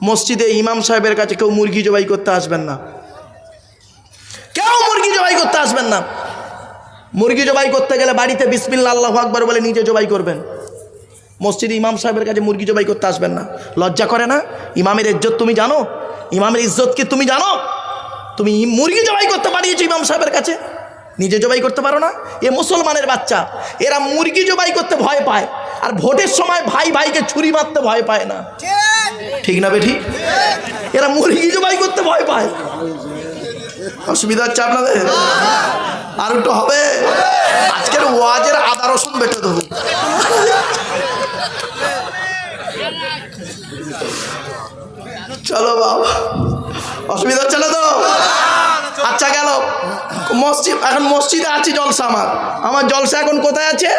মসজিদে ইমাম সাহেবের কাছে কেউ মুরগি জবাই করতে আসবেন না, কেউ মুরগি জবাই করতে আসবেন না। মুরগি জবাই করতে গেলে বাড়িতে বিসমিল্লাহ আল্লাহু আকবার বলে নিজে জবাই করবেন। মসজিদে ইমাম সাহেবের কাছে মুরগি জবাই করতে আসবেন না। লজ্জা করে না? ইমামের ইজ্জত তুমি জানো? ইমামের ইজ্জত কি তুমি জানো? তুমি মুরগি জবাই করতে পারিয়েছো ইমাম সাহেবের কাছে, নিজে জবাই করতে পারো না? এ মুসলমানের বাচ্চা, এরা মুরগি জবাই করতে ভয় পায়, আর ভোটের সময় ভাই ভাইকে ছুরি মারতে ভয় পায় না। ঠিক না বেঠি? এরা মুরগি জবাই করতে ভয় পায়। অসুবিধা হচ্ছে আপনাদের? আর একটু হবে? আজকের ওয়াজের আদা রসুন বেটে দেবো। চলো বাবা, অসুবিধা হচ্ছে না তো? আচ্ছা গেল মসজিদ, এখন মসজিদে আছি জলসা। আমার জলসা এখন কোথায় আছে?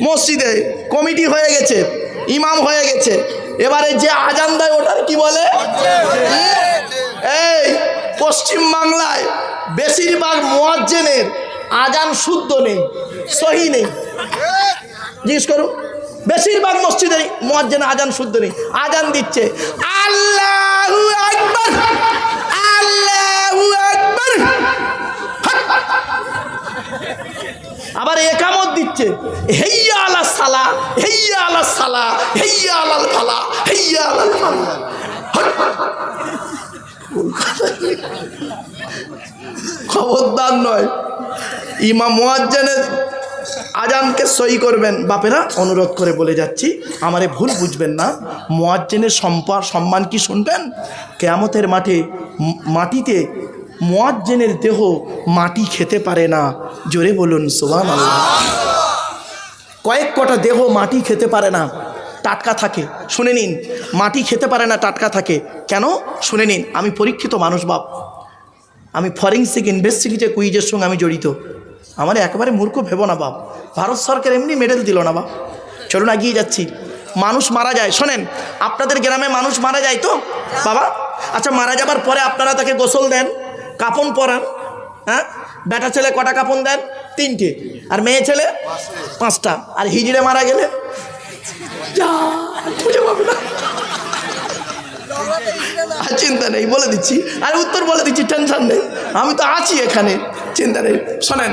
মসজিদে। কমিটি হয়ে গেছে, ইমাম হয়ে গেছে, এবারে যে আজান দেয় ওটার কি বলে? এই পশ্চিম বাংলায় বেশিরভাগ মুয়াজ্জিনের আজান শুদ্ধ নেই, সহি নেই। জিজ্ঞেস করুন, বেশিরভাগ মসজিদে মুয়াজ্জিনের আজান শুদ্ধ নেই। আজান দিচ্ছে আল্লাহু আকবার, আল্লাহু আকবার, আবার একামত দিচ্ছে হেইয়া আলাস সালাহ, হেইয়া আলাস সালাহ, হেইয়া আলাল ফালাহ, হেইয়া আলাল ফালাহ। খবরদার নয়, ইমাম মুয়াজ্জিনের আজানকে সহি করবেন। বাপেরা অনুরোধ করে বলে যাচ্ছি, আমারে ভুল বুঝবেন না। মুয়াজ্জিনের সম্মান কি শুনবেন? কিয়ামতের মাঠে মাটিতে মুয়াজ্জিনের দেহ মাটি খেতে পারে না। জোরে বলুন সুবহানাল্লাহ। কয়েক কটা দেহ মাটি খেতে পারে না, টাটকা থাকে। শুনে নিন, মাটি খেতে পারে না, টাটকা থাকে কেন? শুনে নিন। আমি পরীক্ষিত মানুষ বাপ, আমি ফরেন্সিক ইনভেস্টিগেটিভ কুইজের সঙ্গে আমি জড়িত। আমার একেবারে মূর্খ ভেবো না বাপ, ভারত সরকার এমনি মেডেল দিল না বাপ। চলুন এগিয়ে যাচ্ছি। মানুষ মারা যায়, শোনেন, আপনাদের গ্রামে মানুষ মারা যায় তো বাবা? আচ্ছা, মারা যাবার পরে আপনারা তাকে গোসল দেন, কাফন পরান। হ্যাঁ, বেটা ছেলে কটা কাফন দেন? 3টে, আর মেয়ে ছেলে 5টা। আর হিজড়ে মারা গেলে বুঝে পাবে না। চিন্তা নেই, বলে দিচ্ছি, আর উত্তর বলে দিচ্ছি, টেনশন নেই, আমি তো আছি এখানে, চিন্তা নেই। শোনেন,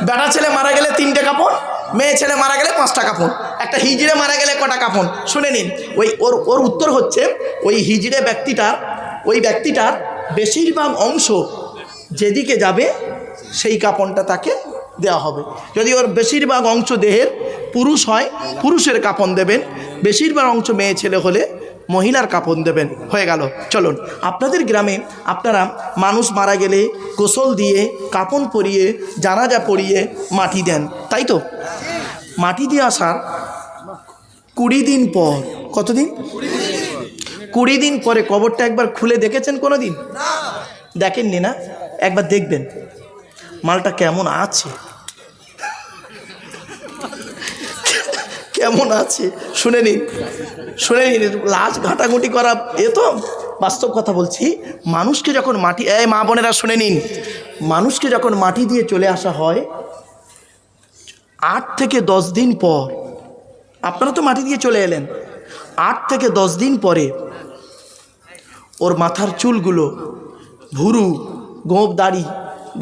বেটা ছেলে মারা গেলে 3টে কাপড়, মেয়ে ছেলে মারা গেলে 5টা কাপড়, একটা হিজড়ে মারা গেলে কটা কাপড়? শুনে নিন, ওর উত্তর হচ্ছে ওই হিজড়ে ব্যক্তিটার বেশিরভাগ অংশ যেদিকে যাবে সেই কাপড়টা তাকে দেওয়া হবে। যদি ওর বেশিরভাগ অংশ দেহের পুরুষ হয়, পুরুষের কাপড় দেবেন। বেশিরভাগ অংশ মেয়ে ছেলে হলে মহিলার কাপড় দেবেন। হয়ে গেল। চলুন, আপনাদের গ্রামে আপনারা মানুষ মারা গেলে গোসল দিয়ে, কাপড় পরিয়ে, জানাজা পরিয়ে মাটি দেন, তাই তো? মাটি দিয়ে আসার 20 দিন পর, কতদিন? 20 দিন পরে কবরটা একবার খুলে দেখেছেন কোনো দিন? দেখেননি না? একবার দেখবেন মালটা কেমন আছে, কেমন আছে শুনে নিন, শুনে নিন। লাশ ঘাটাঘুটি করা এ তো বাস্তব কথা বলছি। মানুষকে যখন মাটি, মা বোনেরা শুনে নিন, মানুষকে যখন মাটি দিয়ে চলে আসা হয় 8 থেকে 10 দিন পর, আপনারা তো মাটি দিয়ে চলে এলেন, 8 থেকে 10 দিন পরে ওর মাথার চুলগুলো, ভুরু, গোঁফ, দাড়ি,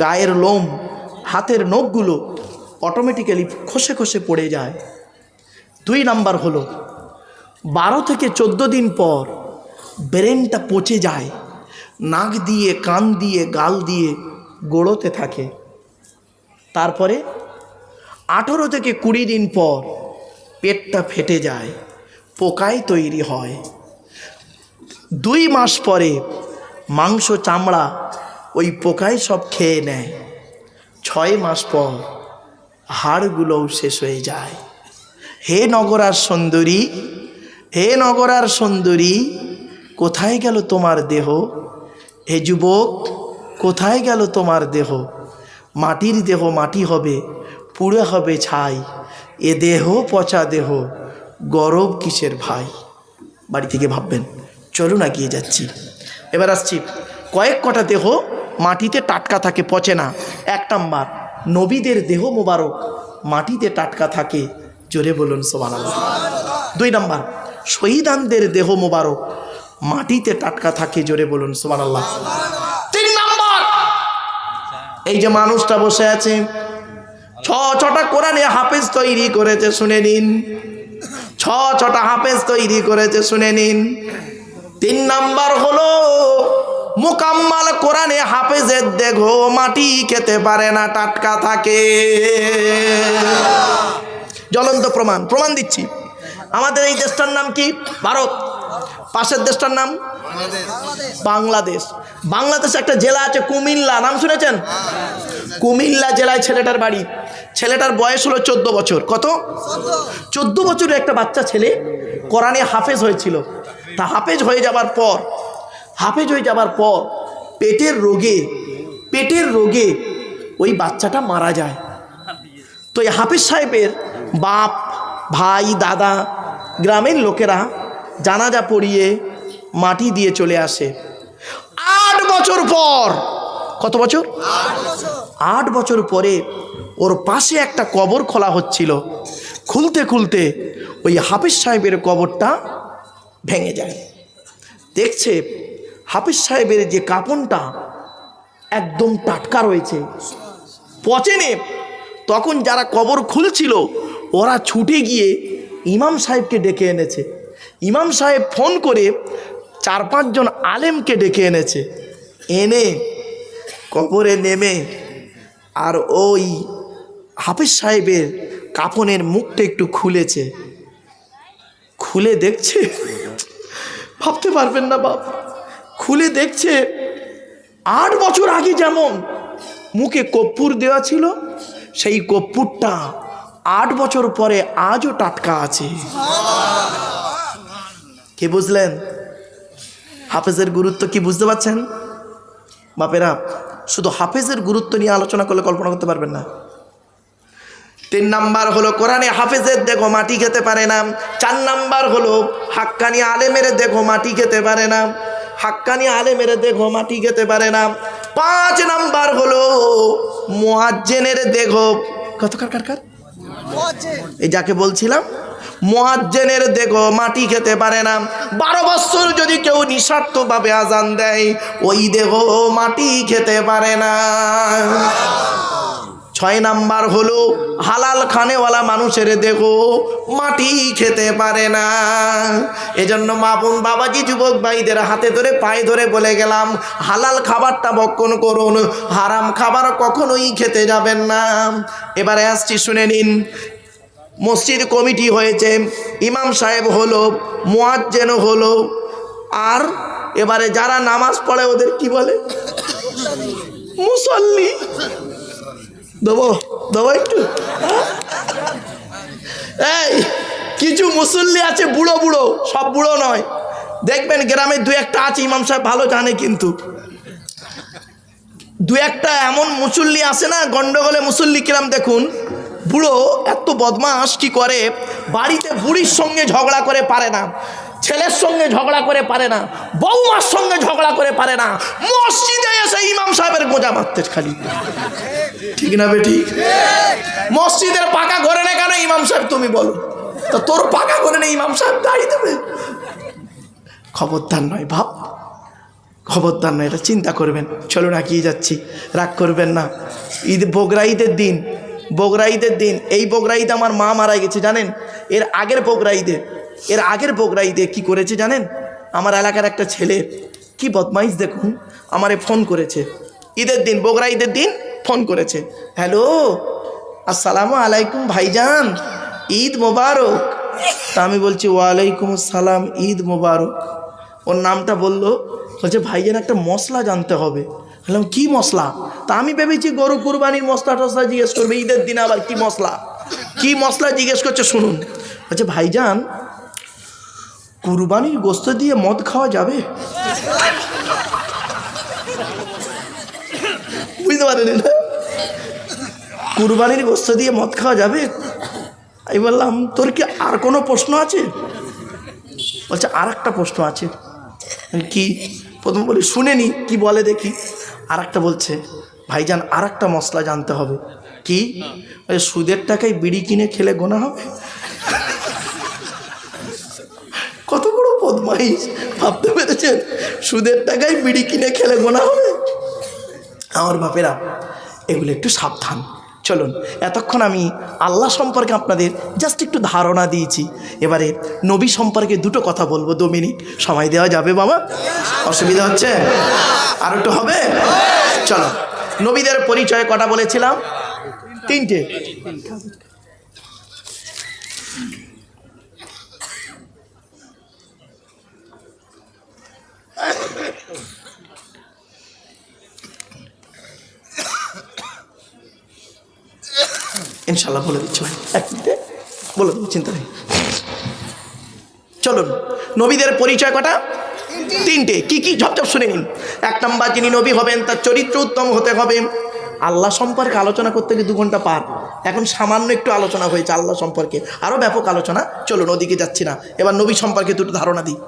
গায়ের লোম, হাতের নখগুলো অটোমেটিক্যালি খসে খসে পড়ে যায়। 2 নাম্বার হলো 12 থেকে 14 দিন পর ব্রেনটা পচে যায়, নাক দিয়ে, কান দিয়ে, গাল দিয়ে গড়োতে থাকে। তারপরে 18 থেকে 20 দিন পর পেটটা ফেটে যায়, পোকায় তৈরি হয়। 2 মাস পরে মাংস, চামড়া ওই পোকায় সব খেয়ে নেয়। 6 মাস পর হাড়গুলোও শেষ হয়ে যায়। হে নগরার সুন্দরী, হে নগরার সুন্দরী, কোথায় গেল তোমার দেহ? হে যুবক, কোথায় গেল তোমার দেহ? মাটির দেহ মাটি হবে, পুড়ে হবে ছাই। এ দেহ পচা দেহ, গরব কিসের ভাই? বাড়ি থেকে ভাববেন। চলুন এগিয়ে যাচ্ছি। এবার আসছি, কয়েক কটা দেহ মাটিতে টাটকা থাকে, পচে না। 1 নাম্বার, নবীদের দেহ মোবারক মাটিতে টাটকা থাকে। জোরে বলুন সুবহানাল্লাহ। 2 নাম্বার, শহীদানদের দেহ মোবারক মাটিতে টাটকা থাকে। জোরে বলুন সুবহানাল্লাহ। 3 নাম্বার, এই যে মানুষটা বসে আছে, 6টা কোরআনে হাফেজ তৈরি করেছে, শুনে নিন। 6টা হাফেজ তৈরি করেছে, শুনে নিন। 3 নাম্বার হলো মুকাম্মাল কোরআনে হাফেজের দেখো মাটি খেতে পারে না, টাটকা থাকে। জ্বলন্ত প্রমাণ দিচ্ছি। আমাদের এই দেশটার নাম কি? ভারত। পাশের দেশটার নাম বাংলাদেশ। বাংলাদেশে একটা জেলা আছে কুমিল্লা, নাম শুনেছেন? কুমিল্লা জেলায় ছেলেটার বাড়ি। ছেলেটার বয়স হলো 14 বছর। কত? 14 বছরের একটা বাচ্চা ছেলে কোরআনে হাফেজ হয়েছিল। তা হাফেজ হয়ে যাবার পর পেটের রোগে ওই বাচ্চাটা মারা যায়। তো এই হাফেজ সাহেবের বাপ, ভাই, দাদা, গ্রামের লোকেরা জানাজা পড়িয়ে মাটি দিয়ে চলে আসে। 8 বছর পর, কত বছর? 8 বছর পরে ওর পাশে একটা কবর খোলা হচ্ছিল। খুলতে ওই হাফেজ সাহেবের কবরটা ভেঙে যায়। দেখছে হাফেজ সাহেবের যে কাফনটা একদম টাটকা রয়েছে, পচেনি। তখন যারা কবর খুলছিল ওরা ছুটে গিয়ে ইমাম সাহেবকে ডেকে এনেছে। ইমাম সাহেব ফোন করে 4-5 জন আলেমকে ডেকে এনেছে। এনে কবরে নেমে আর ওই হাফেজ সাহেবের কাফনের মুখটা একটু খুলেছে। খুলে দেখছে, ভাবতে পারবেন না বাপ, খুলে দেখছে 8 বছর আগে যেমন মুখে কর্পূর দেওয়া ছিল, সেই কর্পূরটা 8 বছর পরে আজও টাটকা আছে। কি বুঝলেন? হাফেজের গুরুত্ব কি বুঝতে পারছেন বাপেরা? শুধু হাফেজের গুরুত্ব নিয়ে আলোচনা করলে কল্পনা করতে পারবেন না। 3 নাম্বার হলো কোরআনে হাফেজের দেখো মাটি খেতে পারে না। 4 নাম্বার হলো হাক্কানি আলেমের দেখো মাটি খেতে পারে না। হাক্কানি আলেমের দেখো মাটি খেতে পারে না। 5 নাম্বার হলো মুয়াজ্জিনের দেখো, কত কার এই যাকে বলছিলাম মুয়াজ্জিনের দেখো মাটি খেতে পারে না। 12 বছর যদি কেউ নিঃস্বার্থভাবে আজান দেয় ওই দেখো মাটি খেতে পারে না। 6 নাম্বার হলো হালাল খানেওয়ালা মানুষের দেখো মাটি খেতে পারে না। এজন্য মা বোন বাবাজি যুবক ভাইদের হাতে ধরে পায়ে ধরে বলে গেলাম, হালাল খাবারটা ভক্ষণ করুন, হারাম খাবার কখনোই খেতে যাবেন না। এবারে আসছি, শুনে নিন। মসজিদ কমিটি হয়েছে, ইমাম সাহেব হলো, মুয়াজ্জিন হলো, আর এবারে যারা নামাজ পড়ে ওদের কি বলে? মুসল্লি। দেবো একটু। এই কিছু মুসল্লি আছে বুড়ো, সব বুড়ো নয়। দেখবেন গ্রামে 2-1টা আছে, ইমাম সাহেব ভালো জানে, কিন্তু 2-1টা এমন মুসল্লি আসে না, গন্ডগোলে মুসল্লি কিরাম দেখুন। বুড়ো এত বদমাস কি করে, বাড়িতে বুড়ির সঙ্গে ঝগড়া করে পারে না, ছেলের সঙ্গে ঝগড়া করে পারে না, বৌমার সঙ্গে ঝগড়া করে পারে না, মসজিদে এসে ইমাম সাহেবের গোঁজা মারতে খালি। ঠিক না বেঠিক? মসজিদের পাকা ঘরে না কেন ইমাম সাহেব তুমি বলো, তো তোর পাকা ঘরে নেই ইমাম সাহেব গাড়ি দেবে? খবরদার নয় ভাব, খবরদার নয়, এটা চিন্তা করবেন। চলো না, কি যাচ্ছি, রাগ করবেন না। বগরা ঈদের দিন এই বগরা ঈদ আমার মা মারা গেছে জানেন। এর আগের বগরা ঈদে কি করেছে জানেন? আমার এলাকার একটা ছেলে কি বদমাইশ দেখুন, আমারে ফোন করেছে ঈদের দিন, বগরা ঈদের দিন ফোন করেছে। হ্যালো, আসসালামু আলাইকুম ভাইজান, ঈদ মোবারক। তা আমি বলছি ওয়ালাইকুম আসসালাম, ঈদ মোবারক। ওর নামটা বললো, বলছে ভাইজান একটা মশলা জানতে হবে। বললাম কি মশলা? তা আমি ভেবেছি গরু কুরবানির মশলা টসলা জিজ্ঞেস করবে, ঈদের দিন আবার কি মশলা জিজ্ঞেস করছে। শুনুন, বলছে ভাইজান কুরবানির গোস্ত দিয়ে মদ খাওয়া যাবে? বুঝতে পারেন না, কুরবানির গোস্ত দিয়ে মদ খাওয়া যাবে? আমি বললাম তোর কি আর কোনো প্রশ্ন আছে? বলছে আর একটা প্রশ্ন আছে। কি? প্রথম বলি শুনেনি, কি বলে দেখি। আর একটা বলছে ভাইজান আর একটা মশলা জানতে হবে। কি? সুদের টাকায় বিড়ি কিনে খেলে গোনা হবে? কত বড় বদমাশ! ফরমাইশ, ভাবতে পেরেছেন? সুদের টাকায় বিড়ি কিনে খেলে গোনা হবে? আমার বাপেরা, এগুলো একটু সাবধান। চলুন, এতক্ষণ আমি আল্লাহ সম্পর্কে আপনাদের জাস্ট একটু ধারণা দিয়েছি। এবারে নবী সম্পর্কে দুটো কথা বলবো। 2 মিনিট সময় দেওয়া যাবে বাবা? অসুবিধা হচ্ছে? আর একটু হবে? চলো, নবীদের পরিচয় কটা বলেছিলাম? 3টে। ইনশাল্লাহ বলে দিচ্ছি ভাই, 1 মিনিটে বলে দেবো, চিন্তা নেই। চলুন, নবীদের পরিচয় কটা? 3টে। কি কি ঝপঝপ শুনে নিন। 1 নম্বর, যিনি নবী হবেন তার চরিত্র উত্তম হতে হবে। আল্লাহ সম্পর্কে আলোচনা করতে গিয়ে 2 ঘন্টা পার, এখন সামান্য একটু আলোচনা হয়েছে আল্লাহ সম্পর্কে, আরও ব্যাপক আলোচনা। চলুন, ওদিকে যাচ্ছি না, এবার নবী সম্পর্কে দুটো ধারণা দিই।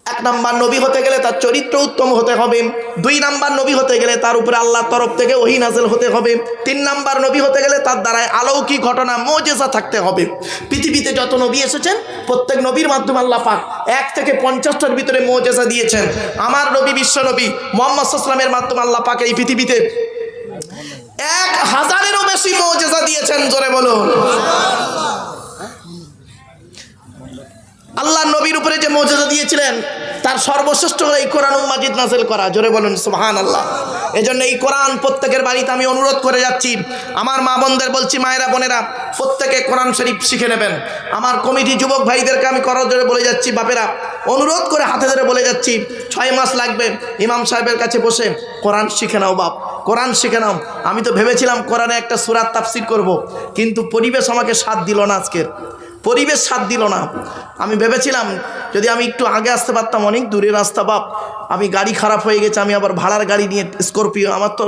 1 নম্বর, নবী হতে গেলে তার চরিত্র উত্তম হতে হবে। 2 নম্বর, নবী হতে গেলে তার উপরে আল্লাহর তরফ থেকে ওহী নাযিল হতে হবে। 3 নম্বর, নবী হতে গেলে তার দ্বারায় অলৌকিক ঘটনা, মুজিজা থাকতে হবে। পৃথিবীতে যত নবী এসেছেন প্রত্যেক নবীর মাধ্যমে আল্লাহ পাক 1 থেকে 50টার ভিতরে মুজিজা দিয়েছেন। আমার নবী, বিশ্ব নবী মুহাম্মদ সাল্লাল্লাহু আলাইহি ওয়াসাল্লামের মাধ্যমে আল্লাহ পাক এই পৃথিবীতে 1000-এরও বেশি মুজিজা দিয়েছেন। জোরে বলুন। আল্লাহ নবীর উপরে যে মুজিজা দিয়েছিলেন তার সর্বশ্রেষ্ঠ হলো এই কোরআনুল মাজিদ নাযিল করা। জোরে বলুন সুবহানাল্লাহ। এজন্য এই কোরআন প্রত্যেকের বাড়িতে আমি অনুরোধ করে যাচ্ছি। আমার মা বোনদের বলছি, মায়েরা বোনেরা প্রত্যেকে কোরআন শরীফ শিখে নেবেন। আমার কমিটি যুবক ভাইদেরকে আমি করজ ধরে বলে যাচ্ছি, বাপেরা অনুরোধ করে হাতে ধরে বলে যাচ্ছি, 6 মাস লাগবে ইমাম সাহেবের কাছে বসে কোরআন শিখে নাও বাপ, কোরআন শিখে নাও। আমি তো ভেবেছিলাম কোরআনে একটা সূরা তাফসীর করব, কিন্তু পরিবেশ আমাকে সাথ দিল না। আজকের পরিবেশ সাথ দিল না। আমি ভেবেছিলাম যদি আমি একটু আগে আসতে পারতাম, অনেক দূরের রাস্তা বাপ, আমি গাড়ি খারাপ হয়ে গেছে, আমি আবার ভাড়ার গাড়ি নিয়ে, স্করপিও, আমার তো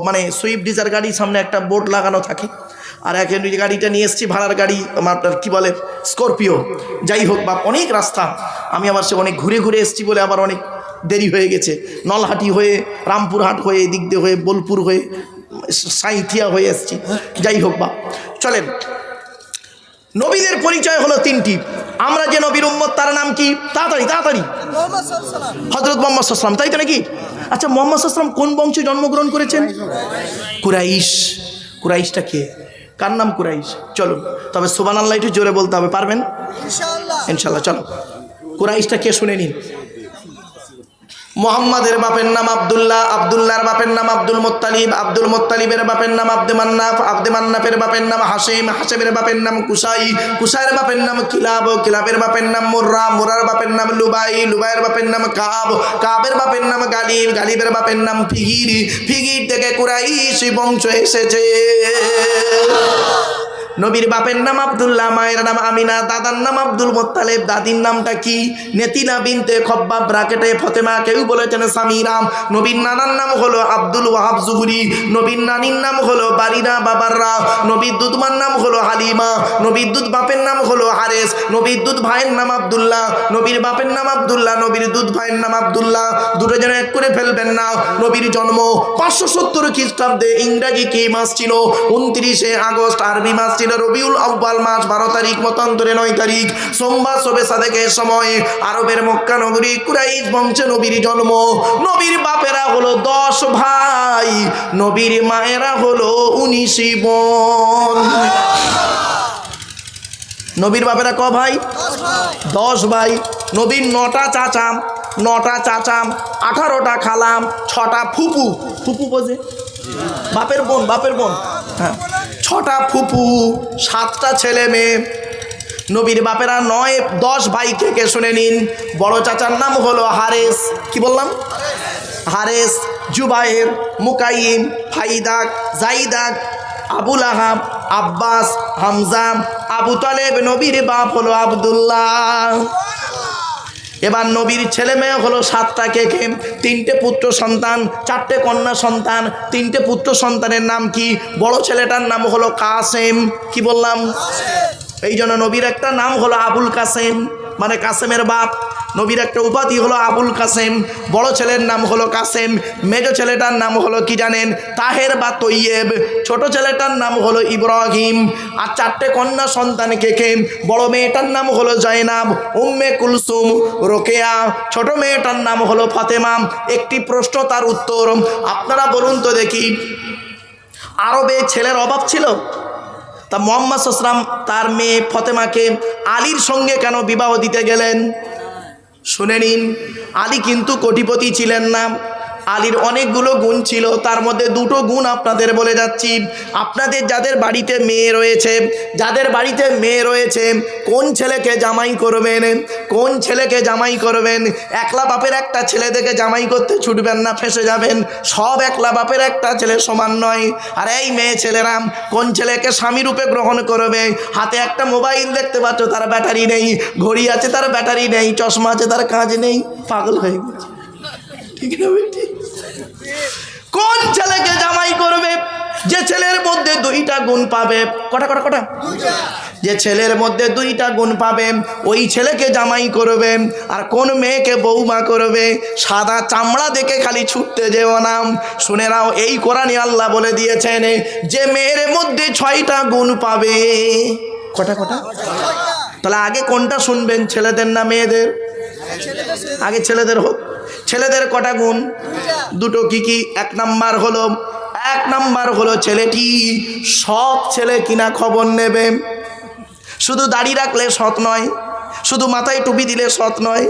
মানে সুইফট ডিজায়ার গাড়ির সামনে একটা বোর্ড লাগানো থাকে, আর এক গাড়িটা নিয়ে এসেছি ভাড়ার গাড়ি, আমার কী বলে স্করপিও। যাই হোক বাপ, অনেক রাস্তা, আমি আবার সে অনেক ঘুরে ঘুরে এসেছি বলে আবার অনেক দেরি হয়ে গেছে। নলহাটি হয়ে, রামপুরহাট হয়ে, এদিক দিয়ে হয়ে, বোলপুর হয়ে, সাঁইথিয়া হয়ে এসেছি। যাই হোক বাপ, চলেন। নবীদের পরিচয় হলো 3টি। আমরা যে নবীর উম্মত তার নাম কি? তাড়াতাড়ি তাড়াতাড়ি। হযরত মুহাম্মদ সাল্লাল্লাহু আলাইহি ওয়াসাল্লাম, তাই তো নাকি? আচ্ছা, মুহাম্মদ সাল্লাল্লাহু আলাইহি ওয়াসাল্লাম কোন বংশে জন্মগ্রহণ করেছেন? কুরাইশ। কুরাইশটা কে? কার নাম কুরাইশ? চলুন, তবে সুবহানাল্লাহ একটু জোরে বলতে হবে, পারবেন ইনশাআল্লাহ? ইনশাআল্লাহ। চলো, কুরাইশটা কে শুনে নিন। মুহাম্মাদের বাপের নাম আব্দুল্লাহ, আব্দুল্লাহর বাপের নাম আব্দুল মুত্তালিব, আব্দুল মুত্তালিবের বাপের নাম আব্দে মান্নাফ, আব্দে মান্নাফের বাপের নাম হাশিম, হাশিমের বাপের নাম কুসাই, কুসাইয়ের বাপের নাম কিলাব, কিলাবের বাপের নাম মুররা, মুরার বাপের নাম লুবাই, লুবাইয়ের বাপের নাম কাব, কাবের বাপের নাম গালিব, গালিবের বাপের নাম ফিগির, ফিগির থেকে কুরাইশ বংশ এসেছে। নবীর বাপের নাম আব্দুল্লাহ, মায়ের নাম আমিনা, দাদার নাম আব্দুল মুত্তালিব, দাদির নামটা কি? নেতিনা বিনতে খব্বাব, ব্রাকেটে ফতেমা, কেউ বলেছেন সামিরা। নবীর নানার নাম হলো আব্দুল ওয়াহাব জুহরি, নবীর নানির নাম হলো বারিনা বাবাররা, নবীর দুধমার নাম হলো হালিমা, নবীর দুধ বাপের নাম হলো হারেস, নবীর দুধ ভাইয়ের নাম আব্দুল্লাহ, নবীর বাপের নাম আব্দুল্লাহ, নবীর দুধ ভাইয়ের নাম আব্দুল্লাহ। দুটো যেন এক করে ফেলবেন না। নবীর জন্ম 570 খ্রিস্টাব্দে, ইংরাজি কি মাস ছিল? 29শে আগস্ট, আরবি মাস ছিল রবিউল আউয়াল মাস, 12 তারিখ, মতান্তরে 9 তারিখ, সোমবার শবে সাদেকের সময় আরবের মক্কা নগরী কুরাইশ বংশে নবীর জন্ম। নবীর বাপেরা হলো 10 ভাই, নবীর মায়েরা হলো 19 বোন। নবীর বাপেরা ক ভাই? 10 ভাই। নবীর 9টা চাচা, 9টা চাচাম, 18টা খালাম, 6টা ফুপু। ফুপু বোঝে? বাপের বোন, বাপের বোন। হ্যাঁ, 6টা ফুপু, 7টা ছেলে মেয়ে। নবীর বাপেরা 9-10 ভাই থেকে শুনে নিন। বড় চাচার নাম হলো হারেস। কি বললাম? হারেস, জুবায়ের, মুকাইম, ফাইদাক, জাইদাক, আবুল আহাব, আব্বাস, হামজা, আবু তালেব। নবীর বাপ হলো আব্দুল্লাহ। এবার নবীর ছেলে মেয়ে হলো 7টা। কে কে? 3টে পুত্র সন্তান, 4টে কন্যা সন্তান। 3টে পুত্র সন্তানের নাম কি? বড় ছেলেটার নাম হলো কাসেম। কি বললাম? এই জন্য নবীর একটা নাম হলো আবুল কাসেম, মানে কাসেমের বাপ। নবীর একটা উপাধি হলো আবুল কাসেম। বড় ছেলের নাম হলো কাসেম, মেজো ছেলেটার নাম হলো কি জানেন? তাহের বা তৈয়েব। ছোট ছেলেটার নাম হলো ইব্রাহিম। আর 4টে কন্যা সন্তান কে? বড় মেয়েটার নাম হলো জয়নাব, উম্মে কুলসুম, রোকেয়া। ছোট মেয়েটার নাম হলো ফাতেমা। একটি প্রশ্ন তার উত্তর, আপনারা বলুন তো দেখি, আরবে ছেলের অভাব ছিল? তা মুহাম্মদ সাল্লাল্লাহু আলাইহি ওয়াসাল্লাম তার মেয়ে ফাতেমাকে আলীর সঙ্গে কেন বিবাহ দিতে গেলেন? শুনে নিন, আলী কিন্তু কোটিপতি ছিলেন না। আলীর অনেকগুলো গুণ ছিল, তার মধ্যে 2টো গুণ আপনাদের বলে যাচ্ছি। আপনাদের যাদের বাড়িতে মেয়ে রয়েছে, কোন ছেলেকে জামাই করবেন? কোন ছেলেকে জামাই করবেন? একলা বাপের একটা ছেলে দেখে জামাই করতে ছুটবেন না, ফেঁসে যাবেন। সব একলা বাপের একটা ছেলে সমান নয়। আর এই মেয়ে ছেলেরা কোন ছেলেকে স্বামী রূপে গ্রহণ করবে? হাতে একটা মোবাইল দেখতে পাচ্ছ, তার ব্যাটারি নেই, ঘড়ি আছে তার ব্যাটারি নেই, চশমা আছে তার কাজ নেই, পাগল হয়ে গেছে, ঠিক না বেটি? কোন ছেলেকে জামাই করবে? যে ছেলের মধ্যে 2টা গুণ পাবে। কটা? যে ছেলের মধ্যে 2টা গুণ পাবে, ওই ছেলেকে জামাই করবে। আর কোন মেয়েকে বৌমা করবে? সাদা চামড়া দেখে খালি ছুটতে যেও না। শুনে নাও, এই কোরআনে আল্লাহ বলে দিয়েছেন যে মেয়ের মধ্যে 6টা গুণ পাবে। কটা? তাহলে আগে কোনটা শুনবেন, ছেলেদের না মেয়েদের? আগে ছেলেদের হোক। ছেলেদের কটা গুণ? 2টো। কি? এক নাম্বার হলো ছেলেটি সৎ ছেলে কিনা খবর নেবে। শুধু দাড়ি রাখলে সৎ নয়, শুধু মাথায় টুপি দিলে সৎ নয়,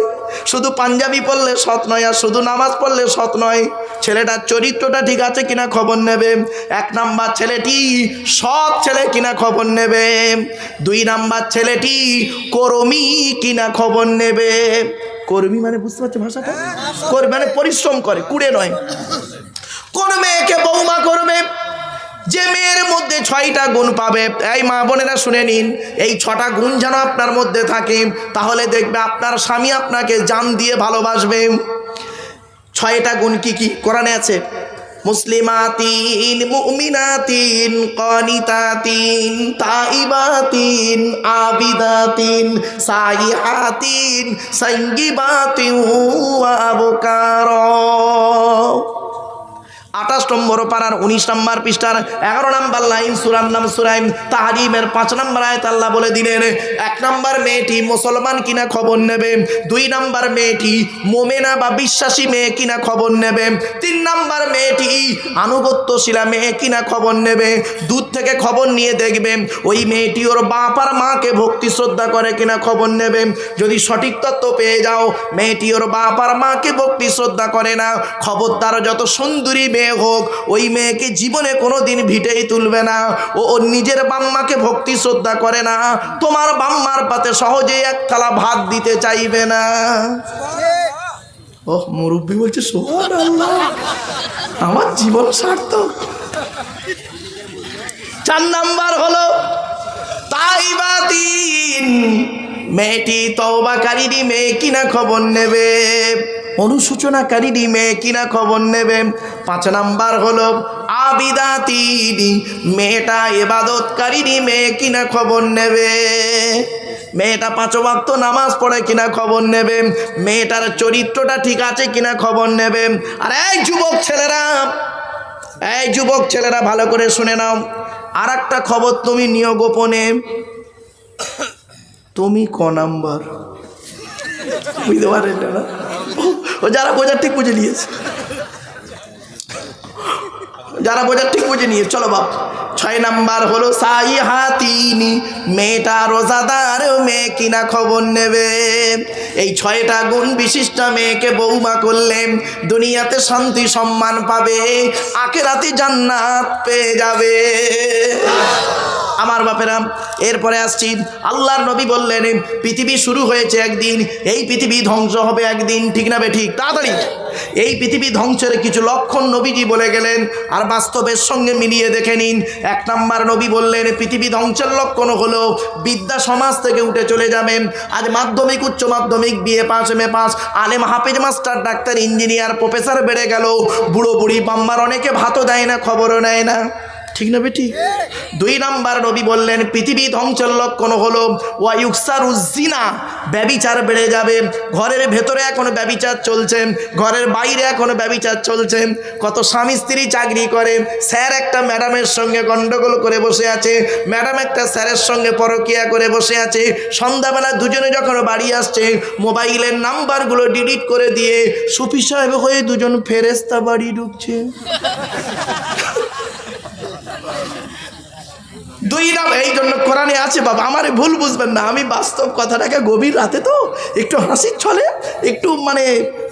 শুধু পাঞ্জাবি পরলে সৎ নয়, আর শুধু নামাজ পড়লে সৎ নয়। ছেলেটার চরিত্রটা ঠিক আছে কিনা খবর নেবে। 1 নাম্বার ছেলেটি সৎ ছেলে কিনা খবর নেবে। 2 নাম্বার ছেলেটি কর্মী কিনা খবর নেবে। কর্মী মানে বুঝতে পারছো ভাষাটা? কর্মী মানে পরিশ্রম করে, কুড়ে নয়। কোন মেয়েকে বৌমা করবে? যে মেয়ের মধ্যে 6টা গুণ পাবে। এই মা বোনেরা শুনে নিন, এই 6টা গুণ যেন আপনার মধ্যে থাকে, তাহলে দেখবে আপনার স্বামী আপনাকে জান দিয়ে ভালোবাসবে। 6টা গুণ কি? কোরআনে আছে, মুসলিমাতিন, মুমিনাতিন, কানিতাতিন, তাইবাতিন, আবিদাতিন, সাইহাতিন, সাইয়্যিবাতিন ওয়া আবকারা। 28 নম্বর পারার 19 নম্বর পৃষ্ঠার 11 নম্বর লাইন, সূরার নাম সূরা তাহরিমের 5 নম্বর আয়াত আল্লাহ বলে দিলেন, 1 নম্বর মেয়েটি মুসলমান কিনা খবর নেবে, 2 নম্বর মেয়েটি মুমিনা বা বিশ্বাসী মেয়ে কিনা খবর নেবে, 3 নম্বর মেয়েটি আনুগত্যশীলা মেয়ে কিনা খবর নেবে। দূর থেকে খবর নিয়ে দেখবে ওই মেয়েটি ওর বাপ আর মাকে ভক্তি শ্রদ্ধা করে কিনা খবর নেবে। যদি সঠিক তথ্য পেয়ে যাও মেয়েটি ওর বাপ আর মাকে ভক্তি শ্রদ্ধা করে না, খবরদার যত সুন্দরী মেয়ে হোক, ওই মেয়েকে জীবনে কোনোদিন ভিটেই তুলবে না। ও ওর নিজের বাম্মাকে ভক্তি শ্রদ্ধা করে না, তোমার বাম্মার পাতে সহজে 1 থালা ভাত দিতে চাইবে না। ও মুরব্বী বলছে সুবহানাল্লাহ, আমার জীবন সার্থক। 4 নাম্বার হলো তাইবাতিন, মেয়েটি তওবাকারী মেয়ে কিনা খবর নেবে, অনুসূচনাকারী মেয়ে কিনা খবর নেবে। 5 নাম্বার হলো আবিদাতিন, মেয়েটা ইবাদতকারী মেয়ে কিনা খবর নেবে। মেয়েটা 5 ওয়াক্ত নামাজ পড়ে কিনা খবর নেবে, মেয়েটার চরিত্রটা ঠিক আছে কিনা খবর নেবে। আর এই যুবক ছেলেরা ভালো করে শুনে নাও, আর একটা খবর তুমি নিও গোপনে, তুমি ক নাম্বার? বুঝতে পারেন না? ও যারা বোঝার ঠিক বুঝে নিয়েছে, চলো বাপ। 6 নাম্বার হলো সাইহাতিনি, মেয়েটা রোজাদার মেয়ে কিনা খবর নেবে। এই 6টা গুণ বিশিষ্ট মেয়েকে বৌমা করলে দুনিয়াতে শান্তি সম্মান পাবে, আখিরাতে জান্নাত পেয়ে যাবে। আমার বাপেরা, এরপরে আসছি, আল্লাহর নবী বললেন পৃথিবী শুরু হয়েছে একদিন, এই পৃথিবী ধ্বংস হবে একদিন, ঠিক না বেঠিক? তাড়াতাড়ি এই পৃথিবী ধ্বংসের কিছু লক্ষণ নবীজি বলে গেলেন, আর বাস্তবের সঙ্গে মিলিয়ে দেখে নিন। 1 নাম্বার নবী বললেন পৃথিবী ধ্বংসের লক্ষণ হলো বিদ্যা সমাজ থেকে উঠে চলে যাবেন। আজ মাধ্যমিক, উচ্চ মাধ্যমিক, বিএ পাস, এমএ পাস, আলেম, হাফেজ, মাস্টার, ডাক্তার, ইঞ্জিনিয়ার, প্রফেসর বেড়ে গেল, বুড়ো বুড়ি বাম্মার অনেকে ভাতও দেয় না, খবরও নেয় না। ঠিক না বেটি? 2 নাম্বার নবী বললেন পৃথিবী ধ্বংসের লক্ষণ হলো ওয়ায়ুকসারুজ্জিনা, ব্যভিচার বেড়ে যাবে। ঘরের ভেতরে এখন ব্যভিচার চলছে, ঘরের বাইরে এখন ব্যভিচার চলছে। কত স্বামী স্ত্রী চাকরি করে, স্যার একটা ম্যাডামের সঙ্গে গন্ডগোল করে বসে আছে, ম্যাডাম একটা স্যারের সঙ্গে পরকিয়া করে বসে আছে। সন্ধ্যাবেলা দুজনে যখন বাড়ি আসছে, মোবাইলের নাম্বারগুলো ডিলিট করে দিয়ে সুফি সাহেব হয়ে দুজন ফেরেস্তা বাড়ি ঢুকছে। 2 নাম্বার এই জন্য কোরআনে আছে বাবা, আমার ভুল বুঝবেন না, আমি বাস্তব কথাটাকে গভীর রাতে তো একটু হাসির ছলে একটু মানে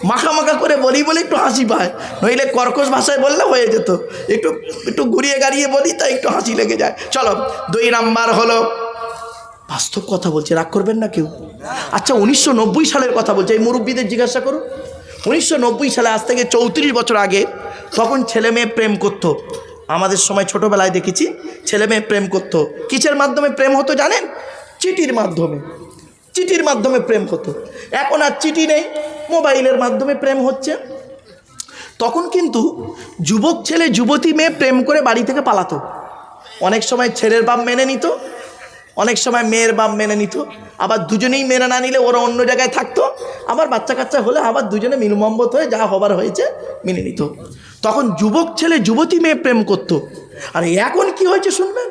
মাখা মাখা করে বলি বলে একটু হাসি পায়, নইলে কর্কশ ভাষায় বললে হয়ে যেত। একটু একটু ঘুরিয়ে গাড়িয়ে বলি তাই একটু হাসি লেগে যায়। চলো 2 নাম্বার হলো, বাস্তব কথা বলছে, রাগ করবেন না কেউ। আচ্ছা 1990 সালের কথা বলছে, এই মুরব্বীদের জিজ্ঞাসা করুন। 1990 সালে, আজ থেকে 34 বছর আগে, তখন ছেলে মেয়ে প্রেম করতো। আমাদের সময় ছোটোবেলায় দেখেছি ছেলে মেয়ে প্রেম করতো। কিসের মাধ্যমে প্রেম হতো জানেন? চিঠির মাধ্যমে। চিঠির মাধ্যমে প্রেম হতো। এখন আর চিঠি নেই, মোবাইলের মাধ্যমে প্রেম হচ্ছে। তখন কিন্তু যুবক ছেলে যুবতী মেয়ে প্রেম করে বাড়ি থেকে পালাতো। অনেক সময় ছেলের বাপ মেনে নিত, অনেক সময় মেয়ের বাপ মেনে নিত, আবার দুজনেই মেনে না নিলে ওরা অন্য জায়গায় থাকতো। আবার বাচ্চা কাচ্চা হলে আবার দুজনে মিলমম্মত হয়ে যা হবার হয়েছে মেনে নিত। তখন যুবক ছেলে যুবতী মেয়ে প্রেম করতো। আর এখন কি হয়েছে শুনবেন?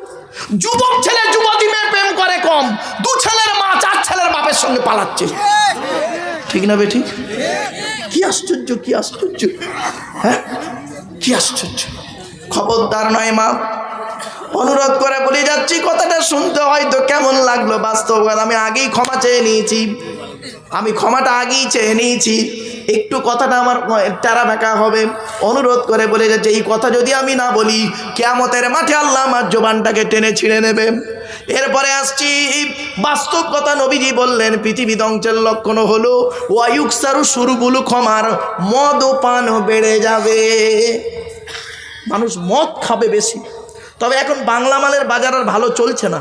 যুবক ছেলে যুবতী মেয়ে প্রেম করে কম, 2 ছেলের মা 4 ছেলের বাপের সঙ্গে পালাচ্ছে। ঠিক না বেঠিক? কি আশ্চর্য, কি আশ্চর্য, হ্যাঁ কি আশ্চর্য। খবরদার নয় মা, অনুরোধ করে বলে যাচ্ছি, কথাটা শুনতে হয়তো কেমন লাগলো, বাস্তব আমি আগেই ক্ষমা চেয়ে নিয়েছি, আমি ক্ষমাটা আগেই চেয়ে নিয়েছি। একটু কথাটা আমার টারা বেঁকা হবে, অনুরোধ করে বলে যাচ্ছে, এই কথা যদি আমি না বলি কিয়ামতের মাঠে আল্লাহ আমার জবানটাকে টেনে ছিঁড়ে নেবে। এরপরে আসছি বাস্তব কথা। নবীজি বললেন পৃথিবী ধ্বংসের লক্ষণ হলো ওয়ায়ুকসারু শুরুবুল খমার, মদ ও পান বেড়ে যাবে। মানুষ মদ খাবে বেশি। তবে এখন বাংলা মালের বাজার আর ভালো চলছে না,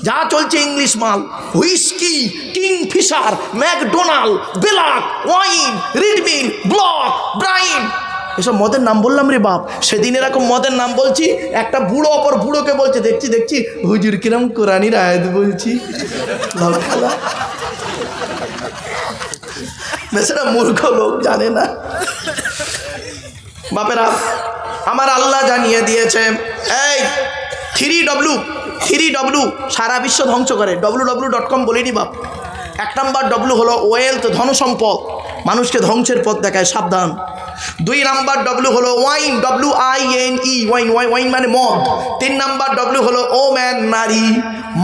যা চলছে ইংলিশ মাল, হুইস্কি, কিংফিশার, ম্যাকডোনাল্ড, বেলাক, ওয়াইন, রিডমিল, ব্লক, ব্রাইন, এসব মদের নাম বললাম রে বাপ। সেদিন এরকম মদের নাম বলছি, একটা বুড়ো অপর বুড়োকে বলছে, দেখছি দেখছি হুজুর কিরম কোরআনির আয়াত বলছি। বেচারা মূর্খ লোক, জানে না। বাপেরা আমার আল্লাহ জানিয়ে দিয়েছে, এই 3W সারা বিশ্ব ধ্বংস করে। www.com বলিনি বাপ। 1 নাম্বার W হলো ওয়েলথ, ধনসম্পদ, মানুষকে ধ্বংসের পথ দেখায়, সাবধান। 2 নাম্বার W হলো ওয়াইন, WINE, ওয়াইন, ওয়াইন মানে মদ। 3 নাম্বার W হলো ওম্যান, নারী।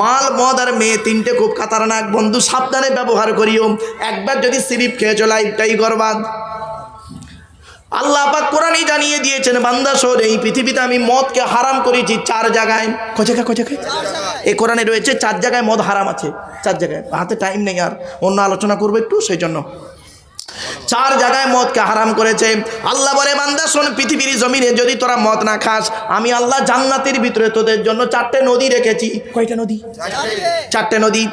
মাল, মদ আর মেয়ে, 3টে খুব খাতারনাক বন্ধু, সাবধানে ব্যবহার করিও। একবার যদি সিরিপ খেয়েছো লাইফটাই বরবাদ। আল্লাহ পাক কোরআনে জানিয়ে দিয়েছেন, বান্দা শোন, এই পৃথিবীতে আমি মদকে হারাম করেছি 4 জায়গায়। কয় জায়গায়? এই কোরআনে রয়েছে 4 জায়গায় মদ হারাম আছে, 4 জায়গায়। হাতে টাইম নেই, আর অন্য আলোচনা করবো একটু, সেই জন্য 4 জায়গায় মদকে হারাম করেছে। আল্লাহ বলে, বান্দা শোন, পৃথিবীর জমিনে যদি তোরা মদ না খাস, আমি আল্লাহ জান্নাতের ভিতরে তোদের জন্য 4টে নদী রেখেছি। কয়টা নদী? 4টে নদী।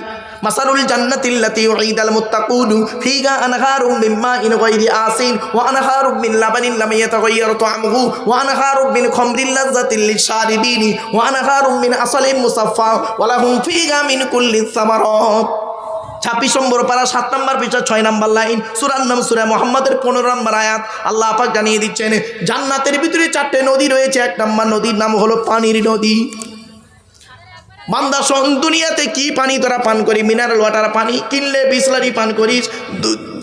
মাসালুল জান্নাতিল্লাতী উঈদাল মুত্তাকুন ফীহা আনহারুম মিন মাইন গায়রি আসিন ওয়া আনহারুম মিন লাবানিন লাম ইয়াতাগায়্যার তা'আমুহু ওয়া আনহারুম মিন খামরিন লাযযাতিল লিশারিবিন ওয়া আনহারুম মিন আসালিন মুসাফফা ওয়া লাহুম ফীহা মিন কুল্লি সামারাত। 26 নম্বর পারা 7 নম্বর পৃষ্ঠা 6 নম্বর লাইন, সূরার নাম সূরা মুহাম্মাদের 15 নম্বর আয়াত। আল্লাহ পাক জানিয়ে দিচ্ছেন, জান্নাতের ভিতরে 4টে নদী রয়েছে। 1 নম্বর নদীর নাম হলো পানির নদী। বান্দা শোন, দুনিয়াতে কি পানি তোরা পান করি? মিনারেল ওয়াটার পানি কিনলে বিসলারি পান করিস।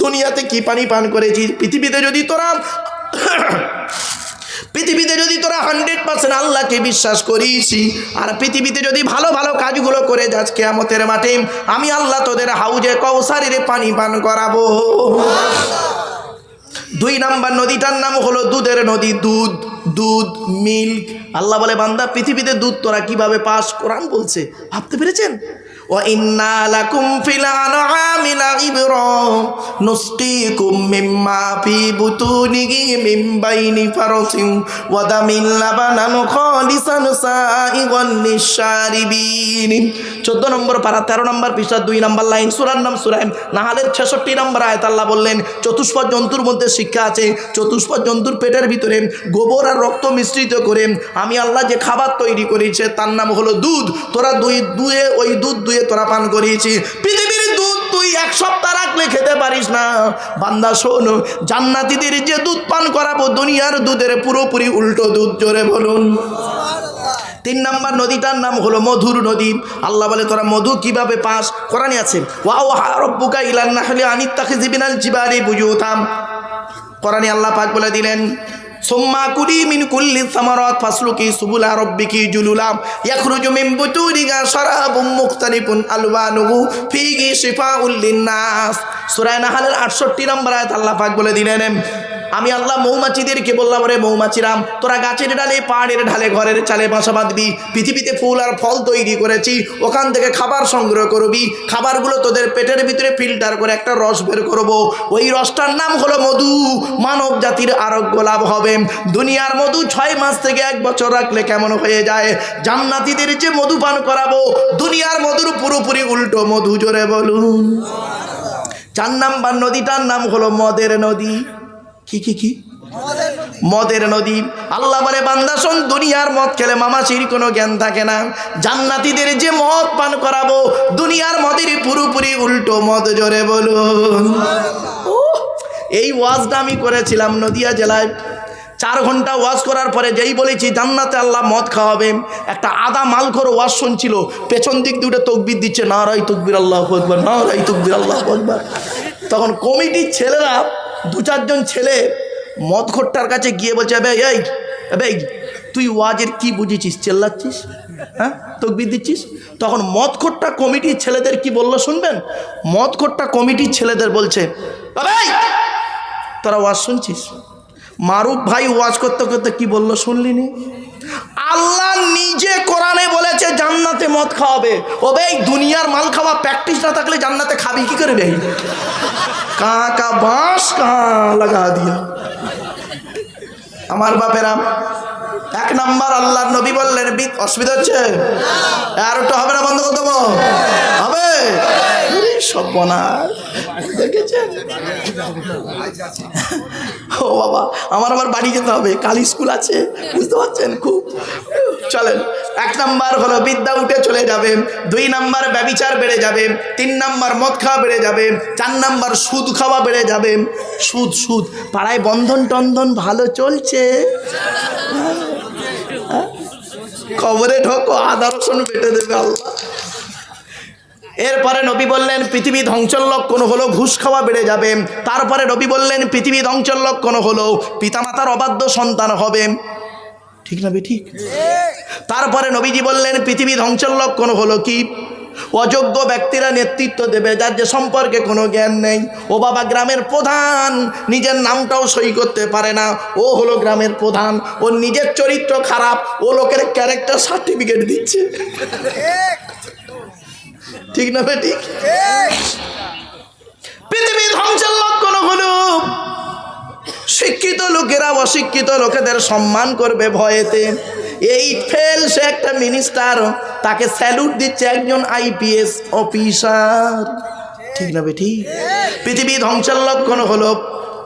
দুনিয়াতে কি পানি পান করেছিস? পৃথিবীতে যদি তোরা 100% আল্লাহকে বিশ্বাস করিস, আর পৃথিবীতে যদি ভালো ভালো কাজগুলো করে যাস, কিয়ামতের মাঠে আমি আল্লাহ তোদের হাউজে কাউসারের পানি পান করাবো। 2 নাম্বার নদীটার নাম হলো দুধের নদী, দুধ মিল্ক। আল্লাহ বলে, বান্দা পৃথিবীতে দুধ তোরা কিভাবে পাস? কোরআন বলছে, ভাবতে পেরেছেন? وَإِنَّا لَكُمْ فِي الْأَنْعَامِ لَعِبْرَةً نُسْقِيكُم مِّمَّا فِي بُطُونِهِ مِن بَيْنِ فَرْثٍ وَدَمٍ لَبَنًا خَالِصًا سَائِغًا لِّلشَّارِبِينَ 14 নম্বর পারা 13 নম্বর পৃষ্ঠা 2 নম্বর লাইন, সূরার নাম সূরা নাহলের 66 নম্বর আয়াত। আল্লাহ বললেন চতুষ্পদ জন্তুর মধ্যে শিক্ষা আছে। চতুষ্পদ জন্তুর পেটের ভিতরে গোবর আর রক্ত মিশ্রিত করে আমি আল্লাহ যে খাবার তৈরি করেছে তার নাম হলো দুধ। তোরা ওই দুধ দুয়ে তোরা পান করিয়েছি। পৃথিবীর দুধ তুই 1 সপ্তাহ রাখলে খেতে পারিস না। বান্দা শোন, জান্নাতীদের যে দুধ পান করাবো দুনিয়ার দুধের পুরোপুরি উল্টো দুধ। জোরে বলুন। 3 নম্বর নদীটার নাম হলো মধুর নদী। আল্লাহ বলে তোরা মধু কিভাবে পাস? কোরআনে আছে ওয়া রাব্বুকা ইলান নাহলি আনিত্তাখিযি মিনাল জিবালি বুয়ুতাম। কোরআনে আল্লাহ পাক বলে দিলেন সুম্মা কুলি মিন কুল্লি সামারাত ফাসলুকি সুবুলা রাব্বিকি জুলুলা ইয়াখরুজু মিন বুতুনিহা শারাবুম মুখতালিফুন আলওয়ানুহু ফীহি শিফাউল লিন্নাস। সূরা নাহলের 68 নম্বর আয়াত আল্লাহ পাক বলে দিলেন আমি আল্লাহ মৌমাছিদেরকে বললাম, রে মৌমাছিরাম তোরা গাছের ডালে পাহাড়ের ঢালে ঘরের চালে বাসা বাঁধবি। পৃথিবীতে ফুল আর ফল তৈরি করেছি, ওখান থেকে খাবার সংগ্রহ করবি। খাবারগুলো তোদের পেটের ভিতরে ফিল্টার করে একটা রস বের করব। ওই রসটার নাম হলো মধু। মানব জাতির আরোগ্য লাভ হবে। দুনিয়ার মধু 6 মাস থেকে 1 বছর রাখলে কেমন হয়ে যায়? জান্নাতীদের যে মধু পান করাবো দুনিয়ার মধুর পুরোপুরি উল্টো মধু। জোরে বলুন। 4 নম্বর নদীটার নাম হলো মদের নদী। কি মদের নদী। আল্লাহ বলে বান্দা শোন, দুনিয়ার মদ খেলে মামাসির কোনো জ্ঞান থাকে না। জান্নাতীদের যে মদ পান করাবো দুনিয়ার মদের পুরোপুরি উল্টো মদ। জোরে বলুন। এই ওয়াজটা আমি করেছিলাম নদিয়া জেলায়। 4 ঘন্টা ওয়াজ করার পরে যেই বলেছি জান্নাতে আল্লাহ মদ খাওয়াবে, একটা আদা মালখোর ওয়াজ শুনছিল। পেছন দিক দিয়ে তকবির দিচ্ছে, নারাই তকবির আল্লাহু আকবার, নারাই তকবির আল্লাহু আকবার। তখন কমিটির ছেলেরা 2-4 জন ছেলে মদখোরটার কাছে গিয়ে বলছে এই তুই ওয়াজের কি বুঝেছিস, চেল্লাচ্ছিস, হ্যাঁ তকবির দিচ্ছিস? তখন মদখোরটা কমিটির ছেলেদের কি বললো শুনবেন? মদখোরটা কমিটির ছেলেদের বলছে তোরা ওয়াজ শুনছিস? মারুফ ভাই ওয়াজ করতে করতে কি বললো শুনলিনি? আল্লাহ নিজে কোরআনে বলেছে জান্নাতে মদ খাওয়াবে। ও ভাই দুনিয়ার মাল খাওয়া প্র্যাকটিস না থাকলে জান্নাতে খাবি কি করে ভাই? কাকা বাঁশ লাগা দিয়া। আমার বাপেরা 1 নাম্বার আল্লাহর নবী বললেন অসুবিধা হচ্ছে আর ওটা হবে না, বন্ধ করে দেবো হবে সব বনার দেখেছেন। ও বাবা আমার আবার বাড়ি যেতে হবে, কাল স্কুল আছে, বুঝতে পারছেন খুব। চলেন 1 নাম্বার হলো বিদ্যা উঠে চলে যাবে, 2 নাম্বার ব্যভিচার বেড়ে যাবে, 3 নাম্বার মদ খাওয়া বেড়ে যাবে, 4 নাম্বার সুদ খাওয়া বেড়ে যাবে। সুদ পাড়ায় বন্ধন টন্ধন ভালো চলছে, কবরে ঢোকো আদা রসুন বেটে দেবে আল্লাহ। এরপরে নবী বললেন পৃথিবী ধ্বংসের লক্ষণ হলো ঘুষ খাওয়া বেড়ে যাবে। তারপরে নবী বললেন পৃথিবী ধ্বংসের লক্ষণ হলো পিতামাতার অবাধ্য সন্তান হবে। ঠিক না ঠিক? তারপরে নবীজি বললেন পৃথিবী ধ্বংসের লক্ষণ হলো কি? অযোগ্য ব্যক্তিরা নেতৃত্ব দেবে, যার যে সম্পর্কে কোনো জ্ঞান নেই। ও বাবা গ্রামের প্রধান নিজের নামটাও সই করতে পারে না, ও হলো গ্রামের প্রধান, ওর নিজের চরিত্র খারাপ, ও লোকের ক্যারেক্টার সার্টিফিকেট দিচ্ছে। ঠিক না ঠিক? পৃথিবী ধ্বংসের লক্ষণ হলো শিক্ষিত লোকেরা অশিক্ষিত লোকেদের সম্মান করবে ভয়েতে। এই ফেল সে একটা মিনিস্টার, তাকে স্যালুট দিচ্ছে একজন IPS অফিসার। ঠিক না ঠিক? পৃথিবী ধ্বংসের লক্ষণ হলো,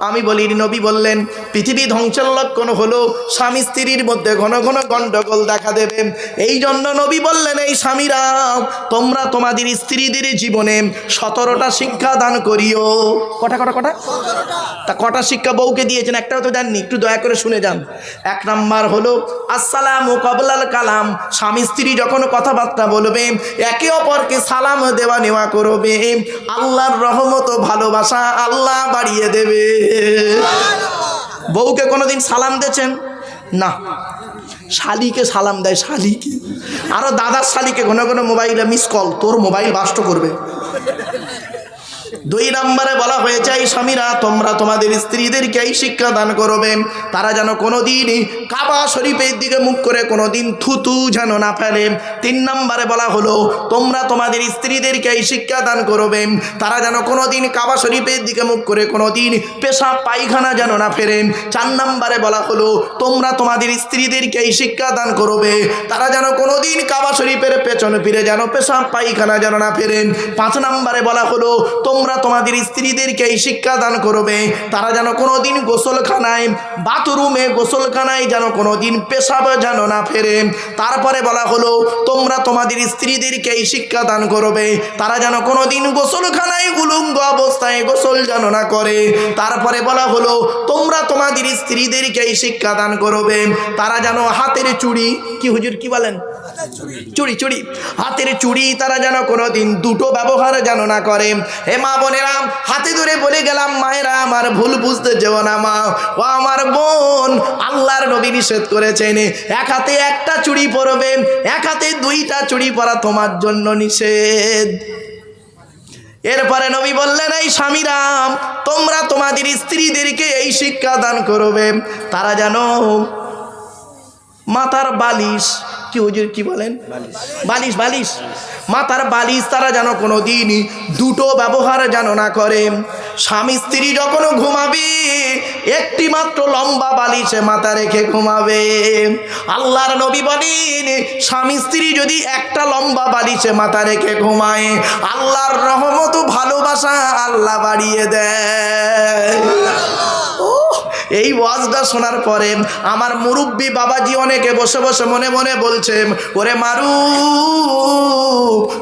আমি বলি নবী বললেন পৃথিবী ধ্বংসের লক্ষণ হলো স্বামী স্ত্রীর মধ্যে ঘন ঘন গন্ডগোল দেখা দেবে। এই জন্য নবী বললেন এই স্বামীরা তোমরা তোমাদের স্ত্রীদের জীবনে 17টা শিক্ষা দান করিও। কটা তা কটা শিক্ষা বউকে দিয়েছেন একটাও তো জাননি, একটু দয়া করে শুনে যান। 1 নাম্বার হলো আসসালামু ক্বাবলাল কালাম, স্বামী স্ত্রী যখন কথাবার্তা বলবে একে অপরকে সালাম দেওয়া নেওয়া করবে, আল্লাহর রহমত ও ভালোবাসা আল্লাহ বাড়িয়ে দেবে। বউকে কোনোদিন সালাম দিয়েছেন না? শালিকে সালাম দেয়, শালিকে। আরো দাদার শালিকে ঘন ঘন মোবাইলে মিস কল, তোর মোবাইল বাস্ট করবে। 2 নম্বরে বলা হয়েছে, এই স্বামীরা তোমরা তোমাদের স্ত্রীদেরকে এই শিক্ষা দান করবে, তারা যেন কোনোদিন কাবা শরীফের দিকে মুখ করে কোনোদিন থুতু যেন না ফেলে। 3 নম্বরে বলা হলো, তোমরা তোমাদের স্ত্রীদেরকে এই শিক্ষা দান করবে, তারা যেন কোনোদিন কাবা শরীফের দিকে মুখ করে কোনোদিন পেশাব পায়খানা যেন না ফেরে। 4 নম্বরে বলা হলো, তোমরা তোমাদের স্ত্রীদেরকে এই শিক্ষা দান করবে, তারা যেন কোনোদিন কাবা শরীফের পেছনে ফিরে যেন পেশাব পায়খানা যেন না ফেরেন। 5 নম্বরে বলা হলো, তোমরা তোমাদের স্ত্রীদেরকে এই শিক্ষা দান করবে, তারা যেন কোনোদিন গোসলখানায় বাথরুমে গোসলখানায় যেন কোনোদিন পেশাব যেন না ফেরে। তারপরে বলা হলো, তোমরা তোমাদের স্ত্রীদেরকে এই শিক্ষা দান করবে, তারা যেন কোনোদিন গোসলখানায় উলঙ্গ অবস্থায় গোসল যেন না করে। তারপরে বলা হলো, তোমরা তোমাদের স্ত্রীদেরকে এই শিক্ষা দান করবে, তারা যেন হাতের চুড়ি, কি হুজুর কি বলেন, চুড়ি চুড়ি হাতের চুড়ি তারা যেন কোনোদিন দুটো ব্যবহার যেন না করে। হে মা বোনেরা, হাতে ধরে বলে গেলাম, মায়েরা আমার ভুল বুঝতে যেও না মা ও আমার বোন, আল্লাহর নবী নিষেধ করেছেন এক হাতে একটা চুড়ি পরবে, এক হাতে 2টা চুড়ি পরা তোমার জন্য নিষেধ। এরপরে নবী বললেন, এই স্বামীরা তোমরা তোমাদের স্ত্রীদেরকে এই শিক্ষা দান করবে, তারা যেন মাথার বালিশ, কি হুজুর কি বলেন, বালিশ বালিশ মাথার বালিশ তারা যেন কোনো দিন দুটো ব্যবহার যেন না করে। স্বামী স্ত্রী যখন ঘুমাবে একটি মাত্র লম্বা বালিশে মাথা রেখে ঘুমাবে। আল্লাহর নবী বলেন, স্বামী স্ত্রী যদি একটা লম্বা বালিশে মাথা রেখে ঘুমায়, আল্লাহর রহমত ভালোবাসা আল্লাহ বাড়িয়ে দেয়। এই ওয়াজটা শোনার পরে আমার মুরব্বী বাবাজি অনেকে বসে বসে মনে মনে বলছে, ওরে মারু